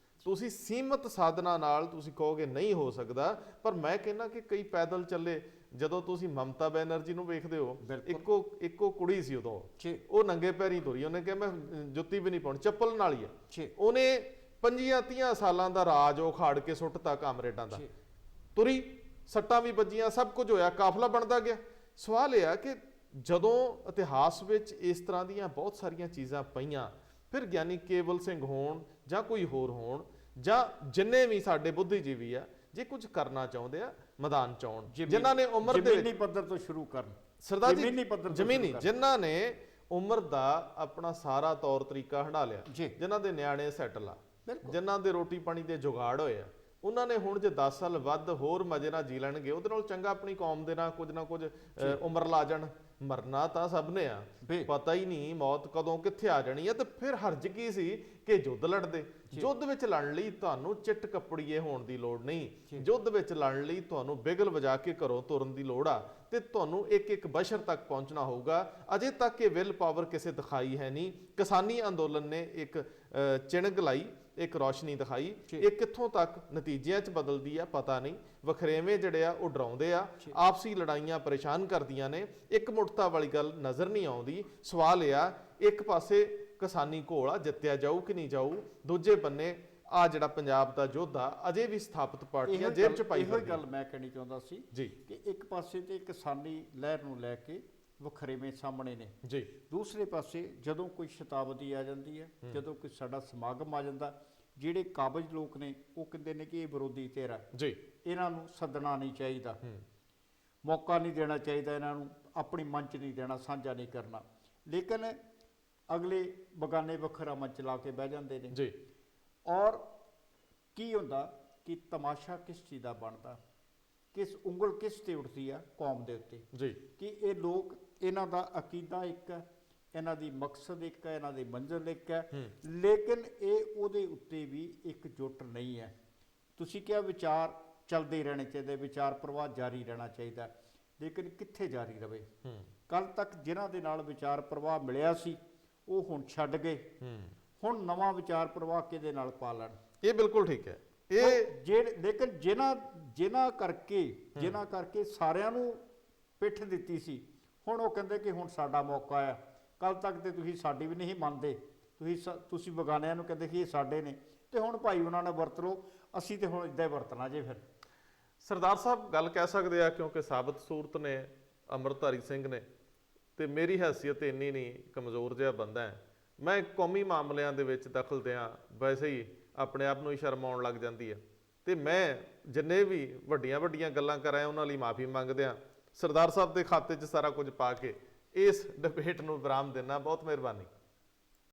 ਤੁਸੀਂ ਸੀਮਤ ਸਾਧਨਾਂ ਨਾਲ ਤੁਸੀਂ ਕਹੋਗੇ ਨਹੀਂ ਹੋ ਸਕਦਾ, ਪਰ ਮੈਂ ਕਹਿੰਦਾ ਕਿ ਕਈ ਪੈਦਲ ਚੱਲੇ। ਜਦੋਂ ਤੁਸੀਂ ਮਮਤਾ ਬੈਨਰਜੀ ਨੂੰ ਵੇਖਦੇ ਹੋ, ਇੱਕੋ ਕੁੜੀ ਸੀ ਉਦੋਂ, ਉਹ ਨੰਗੇ ਪੈਰੀਂ ਤੁਰੀ, ਉਹਨੇ ਕਿਹਾ ਮੈਂ ਜੁੱਤੀ ਵੀ ਨਹੀਂ ਪਾਉਣੀ, ਚੱਪਲ ਨਾਲ ਹੀ ਆ। ਉਹਨੇ 25-30 ਸਾਲਾਂ ਦਾ ਰਾਜ ਉਹ ਖਾੜ ਕੇ ਸੁੱਟਤਾ ਕਾਮਰੇਡਾਂ ਦਾ, ਤੁਰੀ, ਸੱਟਾਂ ਵੀ ਵੱਜੀਆਂ, ਸਭ ਕੁਝ ਹੋਇਆ, ਕਾਫਲਾ ਬਣਦਾ ਗਿਆ। ਸਵਾਲ ਇਹ ਆ ਕਿ ਜਦੋਂ ਇਤਿਹਾਸ ਵਿੱਚ ਇਸ ਤਰ੍ਹਾਂ ਦੀਆਂ ਬਹੁਤ ਸਾਰੀਆਂ ਚੀਜ਼ਾਂ ਪਈਆਂ, ਫਿਰ ਗਿਆਨੀ ਕੇਵਲ ਸਿੰਘ ਹੋਣ ਜਾਂ ਕੋਈ ਹੋਰ ਹੋਣ, ਜਾਂ ਜਿੰਨੇ ਵੀ ਸਾਡੇ ਬੁੱਧੀਜੀਵੀ ਆ, ਜੇ ਕੁਝ ਕਰਨਾ ਚਾਹੁੰਦੇ ਆ ਮੈਦਾਨ ਚ ਆਉਣ। ਜਿਨ੍ਹਾਂ ਨੇ ਉਮਰ ਦੇ ਜ਼ਮੀਨੀ ਪੱਧਰ ਤੋਂ ਸ਼ੁਰੂ ਕਰਨ, ਸਰਦਾਰ ਜੀ, ਜ਼ਮੀਨੀ, ਜਿਨ੍ਹਾਂ ਨੇ ਉਮਰ ਦਾ ਆਪਣਾ ਸਾਰਾ ਤੌਰ ਤਰੀਕਾ ਹੰਢਾ ਲਿਆ, ਜਿਨ੍ਹਾਂ ਦੇ ਨਿਆਣੇ ਸੈਟਲ ਆ, ਜਿਨ੍ਹਾਂ ਦੇ ਰੋਟੀ ਪਾਣੀ ਦੇ ਜੁਗਾੜ ਹੋਏ ਆ, ਉਹਨਾਂ ਨੇ ਹੁਣ ਜੇ 10 ਸਾਲ ਵੱਧ ਹੋਰ ਮਜ਼ੇ ਨਾਲ ਜੀ ਲੈਣਗੇ, ਉਹਦੇ ਨਾਲ ਚੰਗਾ ਆਪਣੀ ਕੌਮ ਦੇ ਨਾਲ ਕੁਝ ਨਾ ਕੁਝ ਉਮਰ ਲਾ ਜਾਣ। ਮਰਨਾ ਤਾਂ ਸਭ ਨੇ ਆ, ਬੇ। ਪਤਾ ਹੀ ਨਹੀਂ ਮੌਤ ਕਦੋਂ ਕਿੱਥੇ ਆ ਜਾਣੀ ਆ। ਤੇ ਫਿਰ ਹਰਜ ਕੀ ਸੀ ਕਿ ਯੁੱਧ ਲੜਦੇ। ਯੁੱਧ ਵਿੱਚ ਲੜਨ ਲਈ ਤੁਹਾਨੂੰ ਚਿੱਟ ਕੱਪੜੀਏ ਹੋਣ ਦੀ ਲੋੜ ਨਹੀਂ। ਯੁੱਧ ਵਿੱਚ ਲੜਨ ਲਈ ਤੁਹਾਨੂੰ ਬਿਗਲ ਵਜਾ ਕੇ ਘਰੋਂ ਤੁਰਨ ਦੀ ਲੋੜ ਆ, ਤੇ ਤੁਹਾਨੂੰ ਇੱਕ ਇੱਕ ਬਸ਼ਰ ਤੱਕ ਪਹੁੰਚਣਾ ਹੋਊਗਾ। ਅਜੇ ਤੱਕ ਇਹ ਵਿਲ ਪਾਵਰ ਕਿਸੇ ਦਿਖਾਈ ਹੈ ਨਹੀਂ। ਕਿਸਾਨੀ ਅੰਦੋਲਨ ਨੇ ਇੱਕ ਚਿਣਗ ਲਾਈ, ਇੱਕ ਰੌਸ਼ਨੀ ਦਿਖਾਈ। ਇਹ ਕਿੱਥੋਂ ਤੱਕ ਨਤੀਜਿਆਂ 'ਚ ਬਦਲਦੀ ਆ ਪਤਾ ਨਹੀਂ। ਵਖਰੇਵੇਂ ਜਿਹੜੇ ਆ ਉਹ ਡਰਾਉਂਦੇ ਆ, ਆਪਸੀ ਲੜਾਈਆਂ ਪਰੇਸ਼ਾਨ ਕਰਦੀਆਂ ਨੇ। ਇੱਕ ਮੁੜਤਾ ਵਾਲੀ ਗੱਲ ਨਜ਼ਰ ਨਹੀਂ ਆਉਂਦੀ। ਸਵਾਲ ਇਹ ਆ, ਇੱਕ ਪਾਸੇ ਕਿਸਾਨੀ ਘੋਲ ਆ, ਜਿੱਤਿਆ ਜਾਊ ਕਿ ਨਹੀਂ ਜਾਊ। ਦੂਜੇ ਬੰਨੇ ਆ ਜਿਹੜਾ ਪੰਜਾਬ ਦਾ ਯੋਧਾ ਅਜੇ ਵੀ ਸਥਾਪਿਤ ਪਾਰਟੀਆਂ ਜੇਬ 'ਚ ਪਾਈ ਇਹੋ ਫਿਰਦੀਆਂ। ਗੱਲ ਮੈਂ ਕਹਿਣੀ ਚਾਹੁੰਦਾ ਸੀ ਜੀ ਕਿ ਇੱਕ ਪਾਸੇ ਤੇ ਕਿਸਾਨੀ ਲਹਿਰ ਨੂੰ ਲੈ ਕੇ ਵਖਰੇਵੇਂ ਸਾਹਮਣੇ ਨੇ, ਜੀ ਦੂਸਰੇ ਪਾਸੇ ਜਦੋਂ ਕੋਈ ਸ਼ਤਾਬਦੀ ਆ ਜਾਂਦੀ ਹੈ, ਜਦੋਂ ਕੋਈ ਸਾਡਾ ਸਮਾਗਮ ਆ ਜਾਂਦਾ, ਜਿਹੜੇ ਕਾਬਜ ਲੋਕ ਨੇ ਉਹ ਕਹਿੰਦੇ ਨੇ ਕਿ ਇਹ ਵਿਰੋਧੀ ਧਿਰ ਆ, ਜੀ ਇਹਨਾਂ ਨੂੰ ਸੱਦਣਾ ਨਹੀਂ ਚਾਹੀਦਾ, ਮੌਕਾ ਨਹੀਂ ਦੇਣਾ ਚਾਹੀਦਾ, ਇਹਨਾਂ ਨੂੰ ਆਪਣੀ ਮੰਚ ਨਹੀਂ ਦੇਣਾ, ਸਾਂਝਾ ਨਹੀਂ ਕਰਨਾ। ਲੇਕਿਨ ਅਗਲੇ ਬਗਾਨੇ ਵੱਖਰਾ ਮੰਚ ਲਾ ਕੇ ਬਹਿ ਜਾਂਦੇ ਨੇ। ਜੀ ਔਰ ਕੀ ਹੁੰਦਾ ਕਿ ਤਮਾਸ਼ਾ ਕਿਸ ਚੀਜ਼ ਦਾ ਬਣਦਾ, ਕਿਸ ਉਂਗਲ ਕਿਸ ਤੇ ਉੱਠਦੀ ਆ ਕੌਮ ਦੇ ਉੱਤੇ, ਜੀ ਕਿ ਇਹ ਲੋਕ, ਇਹਨਾਂ ਦਾ ਅਕੀਦਾ ਇੱਕ ਹੈ, ਇਹਨਾਂ ਦੀ ਮਕਸਦ ਇੱਕ ਹੈ, ਇਹਨਾਂ ਦੀ ਮੰਜ਼ਿਲ ਇੱਕ ਹੈ, ਲੇਕਿਨ ਇਹ ਉਹਦੇ ਉੱਤੇ ਵੀ ਇਕਜੁੱਟ ਨਹੀਂ ਹੈ। ਤੁਸੀਂ ਕਿਹਾ ਵਿਚਾਰ ਚੱਲਦੇ ਰਹਿਣੇ ਚਾਹੀਦੇ, ਵਿਚਾਰ ਪ੍ਰਵਾਹ ਜਾਰੀ ਰਹਿਣਾ ਚਾਹੀਦਾ, ਲੇਕਿਨ ਕਿੱਥੇ ਜਾਰੀ ਰਵੇ। ਕੱਲ ਤੱਕ ਜਿਨ੍ਹਾਂ ਦੇ ਨਾਲ ਵਿਚਾਰ ਪ੍ਰਵਾਹ ਮਿਲਿਆ ਸੀ ਉਹ ਹੁਣ ਛੱਡ ਗਏ, ਹੁਣ ਨਵਾਂ ਵਿਚਾਰ ਪ੍ਰਵਾਹ ਕਿਹਦੇ ਨਾਲ ਪਾ ਲੈਣ। ਇਹ ਬਿਲਕੁਲ ਠੀਕ ਹੈ। ਇਹ ਲੇਕਿਨ ਜਿਨ੍ਹਾਂ ਕਰਕੇ ਸਾਰਿਆਂ ਨੂੰ ਪਿੱਠ ਦਿੱਤੀ ਸੀ, ਹੁਣ ਉਹ ਕਹਿੰਦੇ ਕਿ ਹੁਣ ਸਾਡਾ ਮੌਕਾ ਆ। ਕੱਲ ਤੱਕ ਤੇ ਤੁਸੀਂ ਸਾਡੀ ਵੀ ਨਹੀਂ ਮੰਨਦੇ, ਤੁਸੀਂ ਬਗਾਨਿਆਂ ਨੂੰ ਕਹਿੰਦੇ ਕਿ ਇਹ ਸਾਡੇ ਨੇ, ਤੇ ਹੁਣ ਭਾਈ ਉਹਨਾਂ ਨਾਲ ਵਰਤ ਲਓ, ਅਸੀਂ ਤੇ ਹੁਣ ਇਦਾਂ ਹੀ ਵਰਤਣਾ ਜੇ। ਫਿਰ ਸਰਦਾਰ ਸਾਹਿਬ ਗੱਲ ਕਹਿ ਸਕਦੇ ਆ, ਕਿਉਂਕਿ ਸਾਬਤ ਸੂਰਤ ਨੇ, ਅੰਮ੍ਰਿਤਧਾਰੀ ਸਿੰਘ ਨੇ, ਤੇ ਮੇਰੀ ਹੈਸੀਅਤ ਇੰਨੀ ਨਹੀਂ, ਕਮਜ਼ੋਰ ਜਿਹਾ ਬੰਦਾ ਹੈ। ਮੈਂ ਕੌਮੀ ਮਾਮਲਿਆਂ ਦੇ ਵਿੱਚ ਦਖਲ ਦਿਆਂ ਵੈਸੇ ਹੀ ਆਪਣੇ ਆਪ ਨੂੰ ਹੀ ਸ਼ਰਮ ਆਉਣ ਲੱਗ ਜਾਂਦੀ ਹੈ। ਤੇ ਮੈਂ ਜਿੰਨੇ ਵੀ ਵੱਡੀਆਂ ਵੱਡੀਆਂ ਗੱਲਾਂ ਕਰਾਂ ਉਹਨਾਂ ਲਈ ਮਾਫੀ ਮੰਗਦੇ ਆ। ਸਰਦਾਰ ਸਾਹਿਬ ਦੇ ਖਾਤੇ 'ਚ ਸਾਰਾ ਕੁਝ ਪਾ ਕੇ ਇਸ ਡਿਬੇਟ ਨੂੰ ਵਿਰਾਮ ਦੇਣਾ। ਬਹੁਤ ਮਿਹਰਬਾਨੀ।